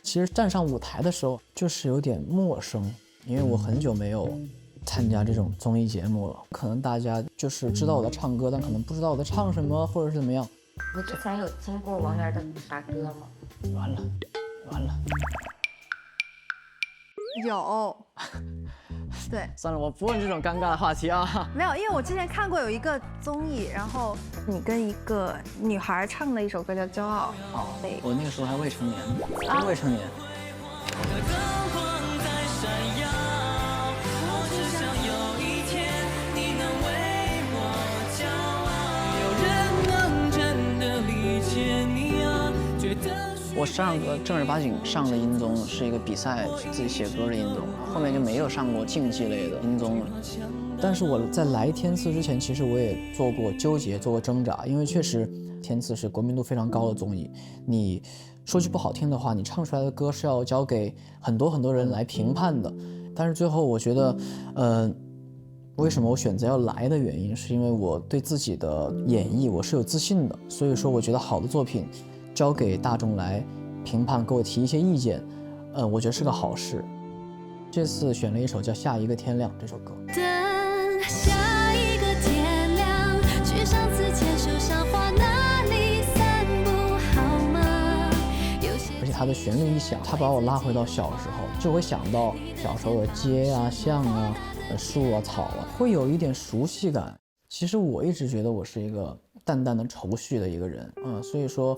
其实站上舞台的时候就是有点陌生，因为我很久没有参加这种综艺节目了。可能大家就是知道我在唱歌，但可能不知道我在唱什么，或者是怎么样。你之前有听过王源的啥歌吗？完了。有。对，算了，我不问这种尴尬的话题啊。没有，因为我之前看过有一个综艺，然后你跟一个女孩唱了一首歌叫《骄傲》。哦，我那个时候还未成年，未成年。我上个正儿八经上的音综是一个比赛，自己写歌的音综，后面就没有上过竞技类的音综了。但是我在来天赐之前，其实我也做过纠结，做过挣扎，因为确实天赐是国民度非常高的综艺。你说句不好听的话，你唱出来的歌是要交给很多人来评判的。但是最后我觉得，为什么我选择要来的原因，是因为我对自己的演绎我是有自信的，所以说我觉得好的作品交给大众来评判，给我提一些意见，我觉得是个好事。这次选了一首叫《下一个天亮》这首歌。等下一个天亮，去上次牵手赏花那里散步好吗？而且它的旋律一响，它把我拉回到小时候，就会想到小时候的街啊、巷啊、树啊、草啊，会有一点熟悉感。其实我一直觉得我是一个淡淡的愁绪的一个人，所以说。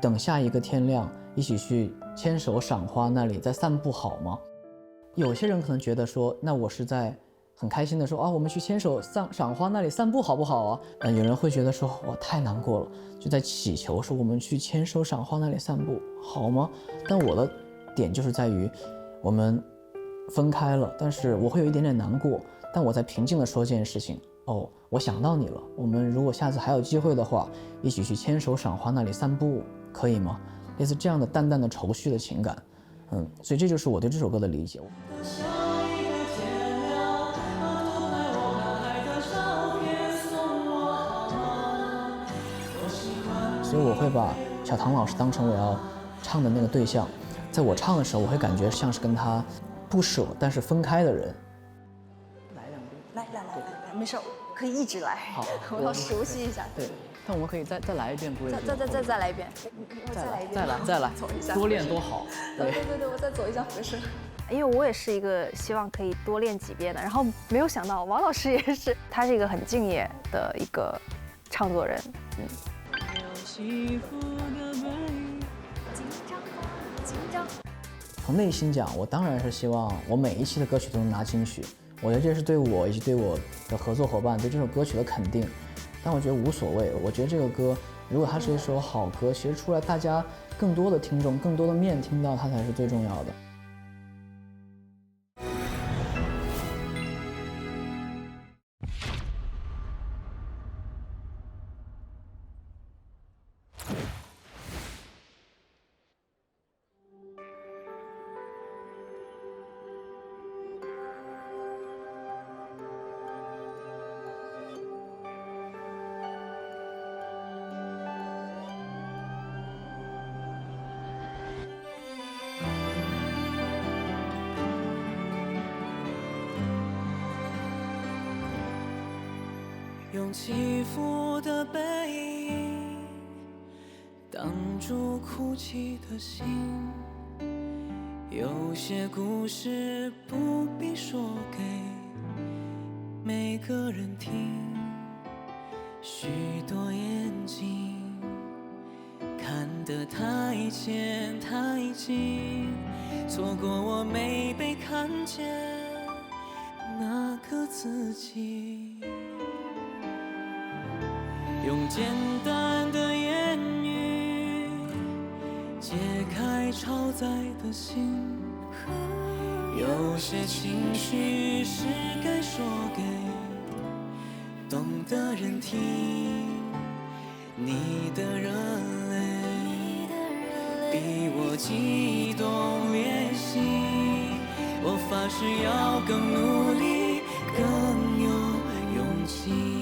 等下一个天亮，一起去牵手赏花那里再散步好吗？有些人可能觉得说，那我是在很开心的说啊，我们去牵手赏花那里散步好不好啊？有人会觉得说，哇，太难过了，就在祈求说我们去牵手赏花那里散步好吗？但我的点就是在于，我们分开了，但是我会有一点点难过，但我在平静地说这件事情。哦，我想到你了，我们如果下次还有机会的话，一起去牵手赏花那里散步，可以吗？类似这样的淡淡的愁绪的情感，所以这就是我对这首歌的理解。所以我会把小唐老师当成我要唱的那个对象，在我唱的时候，我会感觉像是跟他不舍但是分开的人。来，没事，可以一直来。好，我要熟悉一下。对，但我们可以再来一遍，不会。再来一遍。再来，走一下。多练多好。对，我再走一下合适。因为我也是一个希望可以多练几遍的，然后没有想到王老师也是，他是一个很敬业的一个唱作人。紧张。从内心讲，我当然是希望我每一期的歌曲都能拿金曲。我觉得这是对我以及对我的合作伙伴对这首歌曲的肯定，但我觉得无所谓。我觉得这个歌，如果它是一首好歌，其实出来大家更多的听众、更多的面听到它才是最重要的。用起伏的背影挡住哭泣的心，有些故事不必说给每个人听，许多眼睛看得太浅太近，错过我没被看见那个自己。用简单的言语解开超载的心，有些情绪是该说给懂的人听。你的热泪比我激动烈性，我发誓要更努力更有勇气。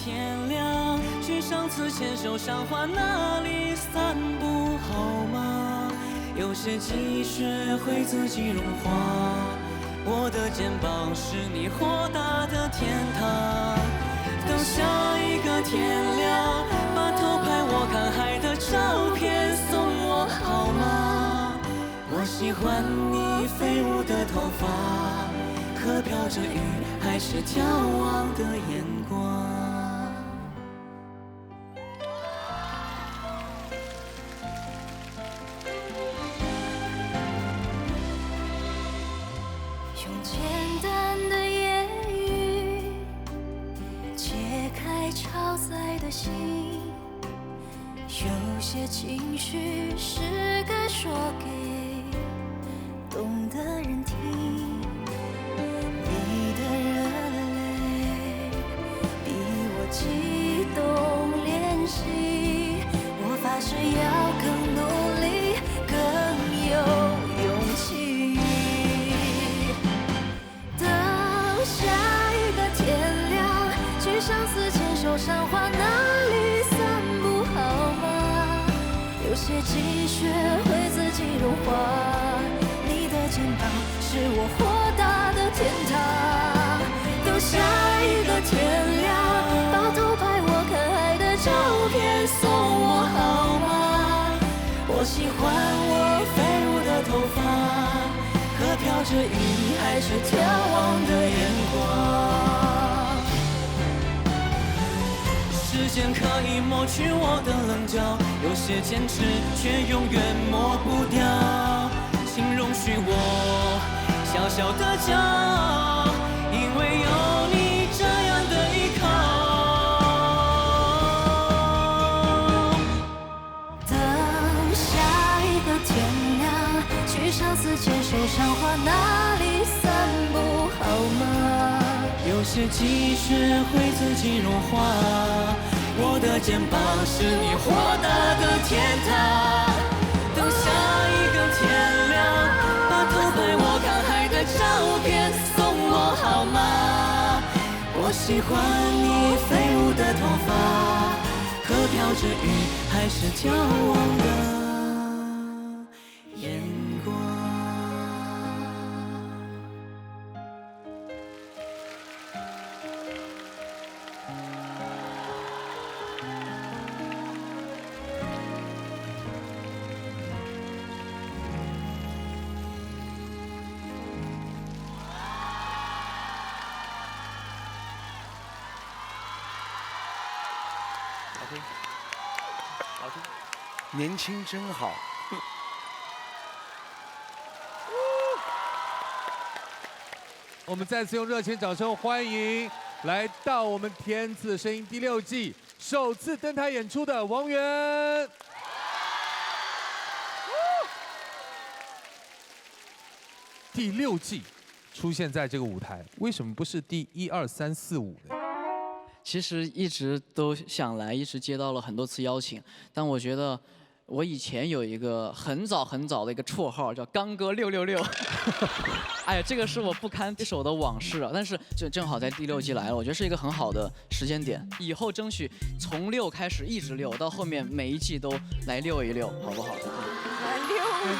天亮，去上次牵手赏花那里散步好吗？有些积雪会自己融化，我的肩膀是你豁达的天堂。等下一个天亮，把偷拍我看海的照片送我好吗？我喜欢你飞舞的头发和飘着雨还是眺望的眼光。用简单的言语解开超载的心，有些情绪是该说给懂的人听。你的热泪比我激动怜惜，我发誓要更努力更有勇气。去上次牵手赏花那里散步好吗？有些积雪会自己融化，你的肩膀是我豁达的天堂。等下一个天亮，把偷拍我看海的照片送我好吗？我喜欢我飞舞的头发和飘着雨还是眺望的眼光。时间可以抹去我的棱角，有些坚持却永远抹不掉。请容许我小小的骄傲，因为有你这样的依靠。相思牵手赏花，哪里散步好吗？有些积雪会自己融化，我的肩膀是你豁达的天堂。等下一个天亮，把偷拍我看海的照片送我好吗？我喜欢你飞舞的头发，可飘着雨还是眺望的眼光。好听，年轻真好。我们再次用热情掌声欢迎来到我们天赐的声音第6季首次登台演出的王源。第6季出现在这个舞台，为什么不是第1、2、3、4、5呢？其实一直都想来，一直接到了很多次邀请，但我觉得我以前有一个很早的一个绰号叫刚哥666。哎呀，这个是我不堪回首的往事啊！但是就正好在第6季来了，我觉得是一个很好的时间点。以后争取从6开始一直6，到后面每一季都来6一6，好不好？来6一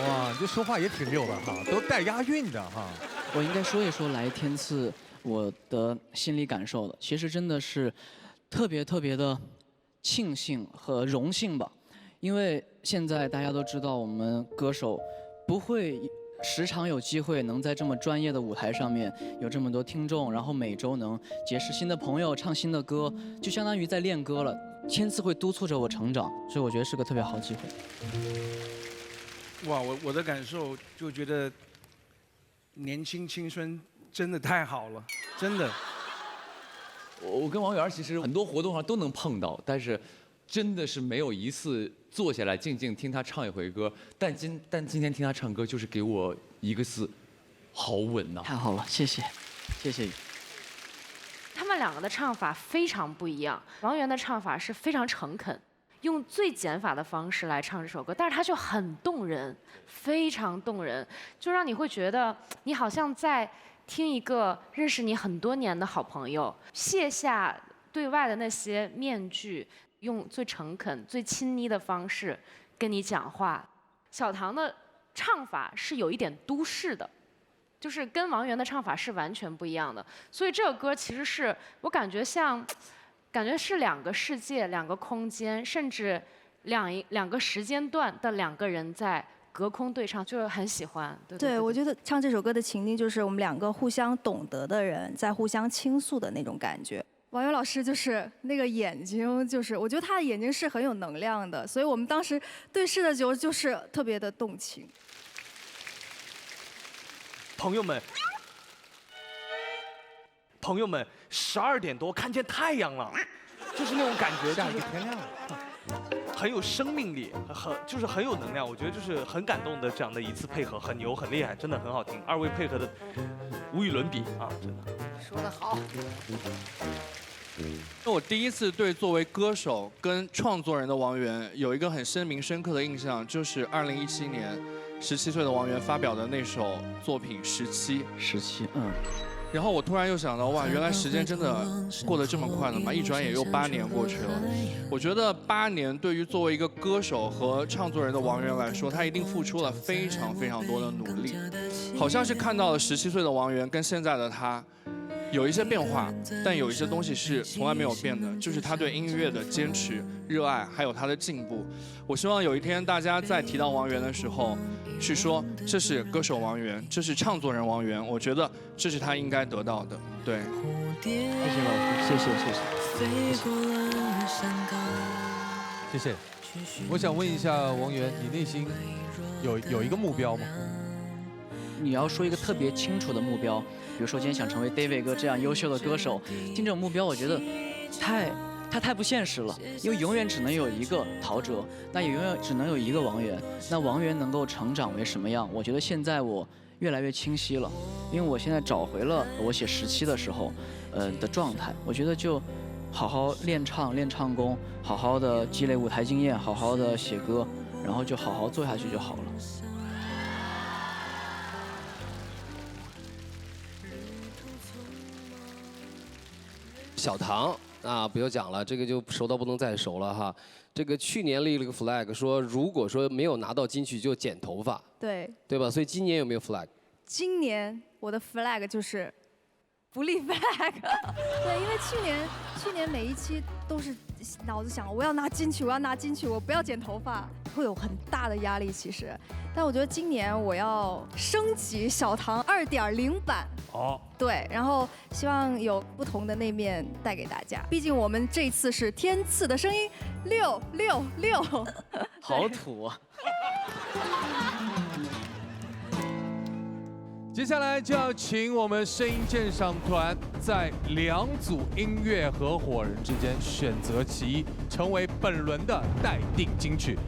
6。哇，你这说话也挺溜的哈，都带押韵的哈。我应该说一说来天赐我的心理感受的，其实真的是特别的庆幸和荣幸吧，因为现在大家都知道我们歌手不会时常有机会能在这么专业的舞台上面有这么多听众，然后每周能结识新的朋友，唱新的歌，就相当于在练歌了。天赐会督促着我成长，所以我觉得是个特别好机会。哇，我的感受就觉得年轻青春真的太好了，真的。我跟王源其实很多活动上都能碰到，但是真的是没有一次坐下来静静听他唱一回歌。但今天听他唱歌，就是给我一个字，好稳呐！太好了，谢谢，谢谢。他们两个的唱法非常不一样。王源的唱法是非常诚恳，用最减法的方式来唱这首歌，但是他就很动人，非常动人，就让你会觉得你好像在听一个认识你很多年的好朋友，卸下对外的那些面具，用最诚恳、最亲昵的方式跟你讲话。小唐的唱法是有一点都市的，就是跟王源的唱法是完全不一样的。所以这首歌其实是我感觉是两个世界、两个空间，甚至两个时间段的两个人在隔空对唱，就是很喜欢。对，我觉得唱这首歌的情境就是我们两个互相懂得的人在互相倾诉的那种感觉。王源老师就是那个眼睛，就是我觉得他的眼睛是很有能量的，所以我们当时对视的时候就是特别的动情。朋友们，12点多看见太阳了，就是那种感觉，下一个天亮了。很有生命力，就是很有能量。我觉得就是很感动的这样的一次配合，很牛很厉害，真的很好听。2位配合的无与伦比啊，真的。说得好。我第一次对作为歌手跟创作人的王源有一个很深刻的印象，就是2017年17岁的王源发表的那首作品《17》。然后我突然又想到，哇，原来时间真的过得这么快了吗？一转眼又8年过去了。我觉得8年对于作为一个歌手和创作人的王源来说，他一定付出了非常多的努力。好像是看到了17岁的王源跟现在的他有一些变化，但有一些东西是从来没有变的，就是他对音乐的坚持、热爱，还有他的进步。我希望有一天大家在提到王源的时候，去说这是歌手王源，这是创作人王源，我觉得这是他应该得到的。对，谢谢老师，谢谢。谢谢。我想问一下王源，你内心有一个目标吗？你要说一个特别清楚的目标，比如说今天想成为 David 哥这样优秀的歌手，定这种目标，我觉得它太不现实了，因为永远只能有一个陶喆，那也永远只能有一个王源。那王源能够成长为什么样？我觉得现在我越来越清晰了，因为我现在找回了我写17的时候，的状态。我觉得就好好练唱功，好好的积累舞台经验，好好的写歌，然后就好好做下去就好了。小唐啊，不用讲了，这个就熟到不能再熟了哈。这个去年立了个 flag， 说如果说没有拿到金曲就剪头发，对吧？所以今年有没有 flag？ 今年我的 flag 就是不立 flag。对，因为去年每一期都是脑子想我要拿金曲，我要拿金曲，我不要剪头发，会有很大的压力其实。但我觉得今年我要升级小唐2.0版。哦。对，然后希望有不同的那面带给大家。毕竟我们这次是天赐的声音666。好土啊！接下来就要请我们声音鉴赏团在2组音乐合伙人之间选择其一，成为本轮的待定金曲。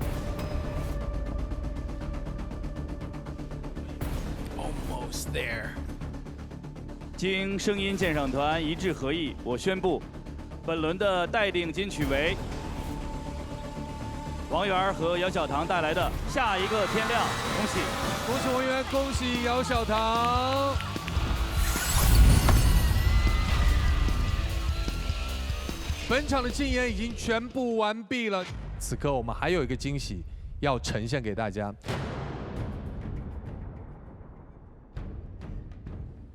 Almost there。经声音鉴赏团一致合议，我宣布，本轮的待定金曲为王源和姚小棠带来的《下一个天亮》。恭喜！恭喜王源，恭喜姚小棠。本场的竞演已经全部完毕了，此刻我们还有一个惊喜要呈现给大家。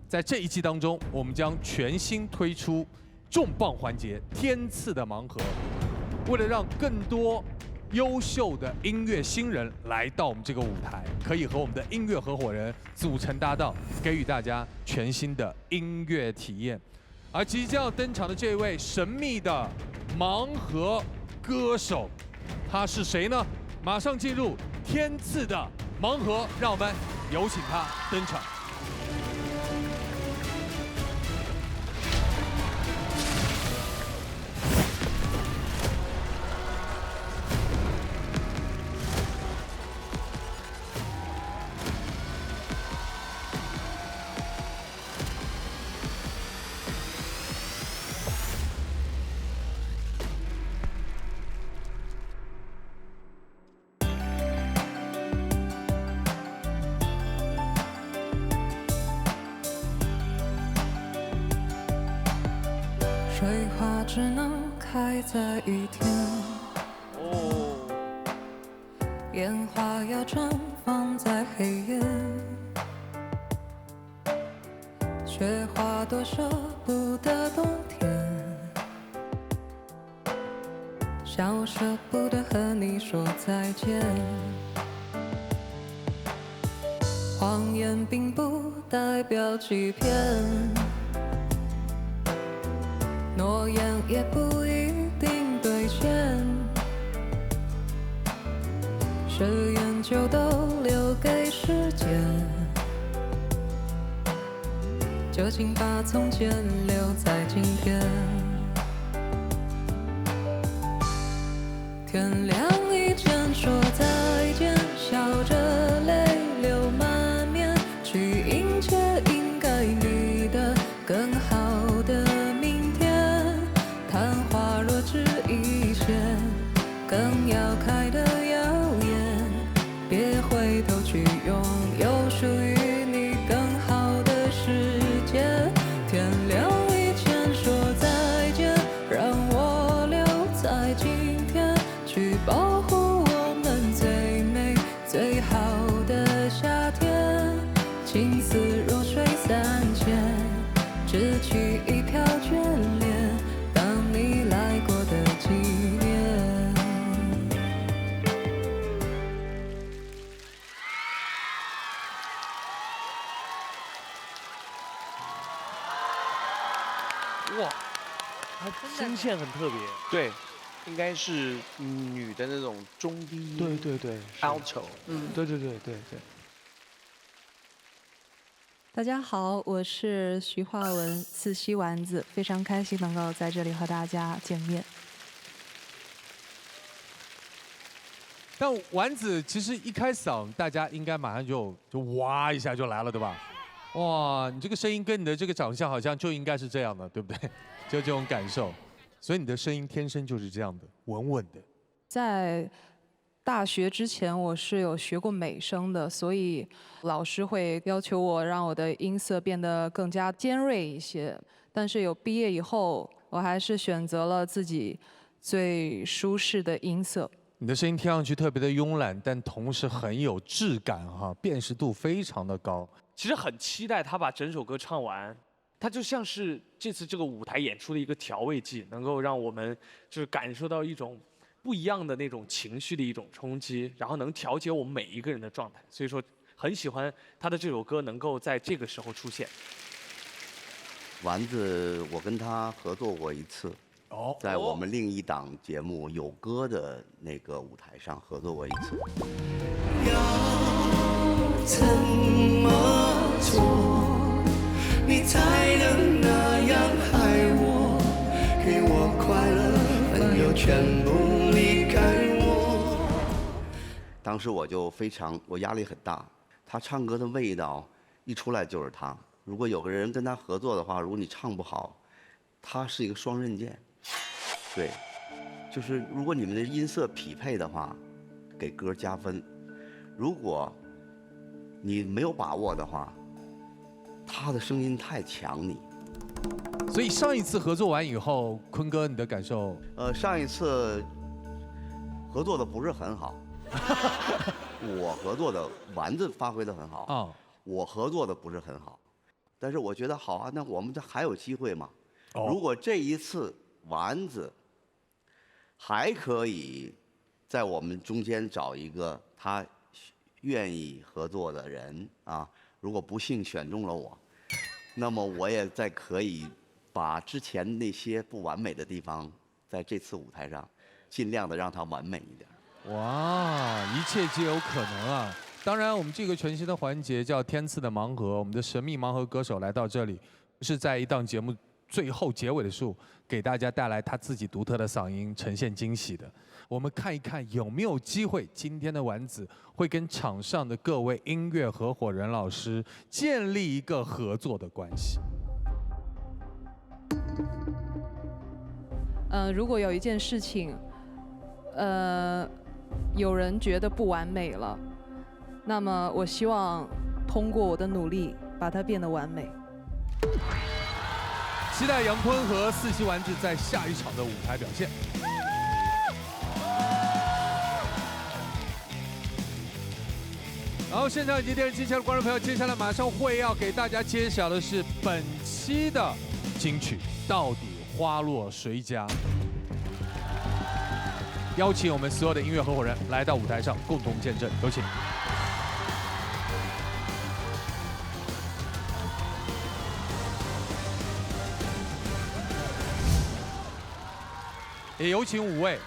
在这一季当中，我们将全新推出重磅环节——天赐的盲盒。为了让更多优秀的音乐新人来到我们这个舞台，可以和我们的音乐合伙人组成搭档，给予大家全新的音乐体验。而即将要登场的这位神秘的盲盒歌手，他是谁呢？马上进入天赐的盲盒，让我们有请他登场。水花只能开在雨天，烟花要绽放在黑夜，雪花多舍不得冬天，小舍不得和你说再见。谎言并不代表欺骗，诺言也不一定兑现，誓言就都留给时间，就请把从前留在今天。天亮以前说再见，笑着泪流满面，去迎接应该你的更好的明天。昙花若只一现，更要开的耀眼，别回头去拥有属于你更好的世界。天亮以前说再见，让我留在今天，去保护我们最美最好的夏天。情丝若水三千，只取一瓢眷恋，当你来过的纪念。哇，他声线很特别。对，应该是女的那种中低。对对对 ，alto。对对对对对。大家好，我是徐化文，4夕丸子，非常开心能够在这里和大家见面。但丸子其实一开嗓，大家应该马上就哇一下就来了，对吧？哇，你这个声音跟你的这个长相好像就应该是这样的，对不对？就这种感受，所以你的声音天生就是这样的，稳稳的。在大学之前，我是有学过美声的，所以老师会要求我让我的音色变得更加尖锐一些。但是有毕业以后，我还是选择了自己最舒适的音色。你的声音听上去特别的慵懒，但同时很有质感哈，辨识度非常的高。其实很期待他把整首歌唱完，它就像是这次这个舞台演出的一个调味剂，能够让我们就是感受到一种不一样的那种情绪的一种冲击，然后能调节我们每一个人的状态。所以说，很喜欢他的这首歌能够在这个时候出现。丸子，我跟他合作过一次，在我们另一档节目《有歌》的那个舞台上合作过一次。怎么做，你才能那样爱我，给我快乐，朋友全部离开我。当时我就我压力很大，他唱歌的味道一出来就是他。如果有个人跟他合作的话，如果你唱不好，他是一个双刃剑。对，就是如果你们的音色匹配的话，给歌加分；如果你没有把握的话，他的声音太强你。所以上一次合作完以后，坤哥你的感受？上一次合作的不是很好，我合作的丸子发挥的很好，我合作的不是很好，但是我觉得好啊，那我们这还有机会嘛。如果这一次丸子还可以在我们中间找一个他愿意合作的人啊，如果不幸选中了我，那么我也再可以把之前那些不完美的地方，在这次舞台上尽量的让它完美一点。哇，一切皆有可能啊！当然，我们这个全新的环节叫天赐的盲盒，我们的神秘盲盒歌手来到这里，是在一档节目最后结尾的时候，给大家带来他自己独特的嗓音，呈现惊喜的。我们看一看有没有机会，今天的丸子会跟场上的各位音乐合伙人老师建立一个合作的关系。如果有一件事情，有人觉得不完美了，那么我希望通过我的努力把它变得完美。期待杨坤和四期丸子在下一场的舞台表现。然后现场以及电视机前的观众朋友，接下来马上会要给大家揭晓的是本期的金曲到底花落谁家？邀请我们所有的音乐合伙人来到舞台上共同见证，有请。也有请5位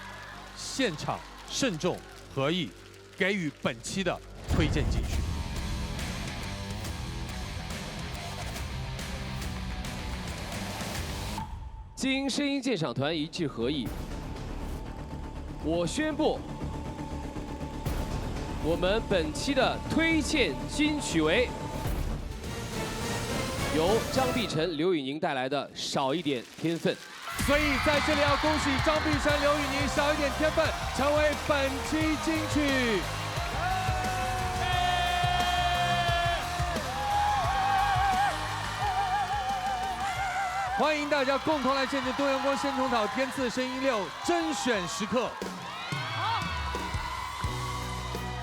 现场慎重合意给予本期的推荐金曲。经声音鉴赏团一致合议，我宣布，我们本期的推荐金曲为由张碧晨、刘宇宁带来的《少一点天分》。所以在这里要恭喜张碧晨、刘宇宁《少一点天分》成为本期金曲。欢迎大家共同来见证东阳光先虫草天赐声音6甄选时刻。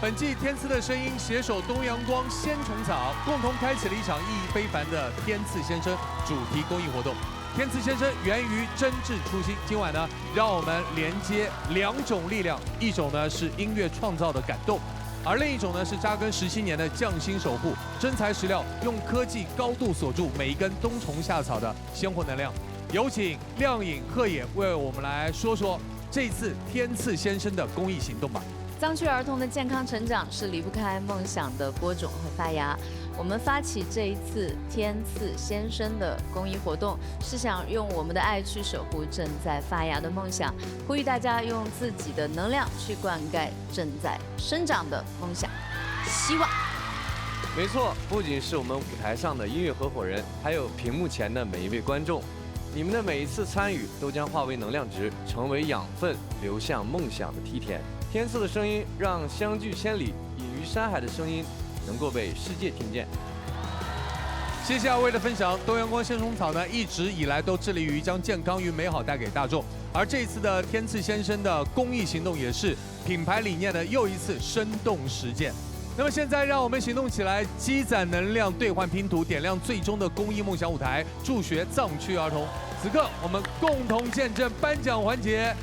本季天赐的声音携手东阳光先虫草，共同开启了一场意义非凡的天赐先生主题公益活动。天赐先生源于真挚初心。今晚呢，让我们连接2种力量，一种呢是音乐创造的感动，而另一种呢是扎根17年的匠心守护，真材实料，用科技高度锁住每一根冬虫夏草的鲜活能量。有请亮颖、鹤野为我们来说说这次天赐先生的公益行动吧。藏区儿童的健康成长是离不开梦想的播种和发芽。我们发起这一次天赐先生的公益活动，是想用我们的爱去守护正在发芽的梦想，呼吁大家用自己的能量去灌溉正在生长的梦想。希望。没错，不仅是我们舞台上的音乐合伙人，还有屏幕前的每一位观众，你们的每一次参与都将化为能量值，成为养分，流向梦想的梯田。天赐的声音让相距千里、隐于山海的声音能够被世界听见。谢谢二位的分享。东阳光先虫草呢，一直以来都致力于将健康与美好带给大众，而这一次的天赐先生的公益行动，也是品牌理念的又一次生动实践。那么现在，让我们行动起来，积攒能量，兑换拼图，点亮最终的公益梦想舞台，助学藏区儿童。此刻，我们共同见证颁奖环节。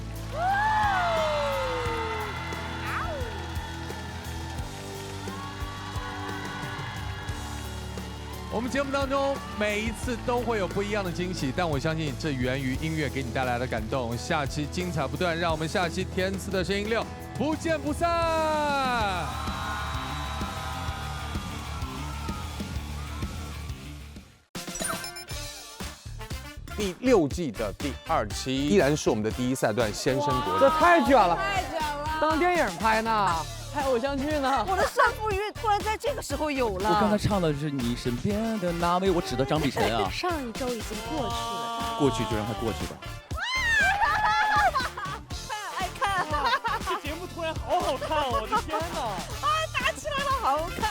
我们节目当中每一次都会有不一样的惊喜，但我相信这源于音乐给你带来的感动。下期精彩不断，让我们下期天赐的声音6不见不散。第6季的第2期，依然是我们的第一赛段先声夺人。这太卷了，太卷了！当电影拍呢，拍偶像剧呢。我的胜负欲突然在这个时候有了。我刚才唱的是你身边的那位，我指的张碧晨啊。上一周已经过去了，过去就让它过去吧。太爱看了，这节目突然好好看哦！我的天哪！啊，打起来了，好看。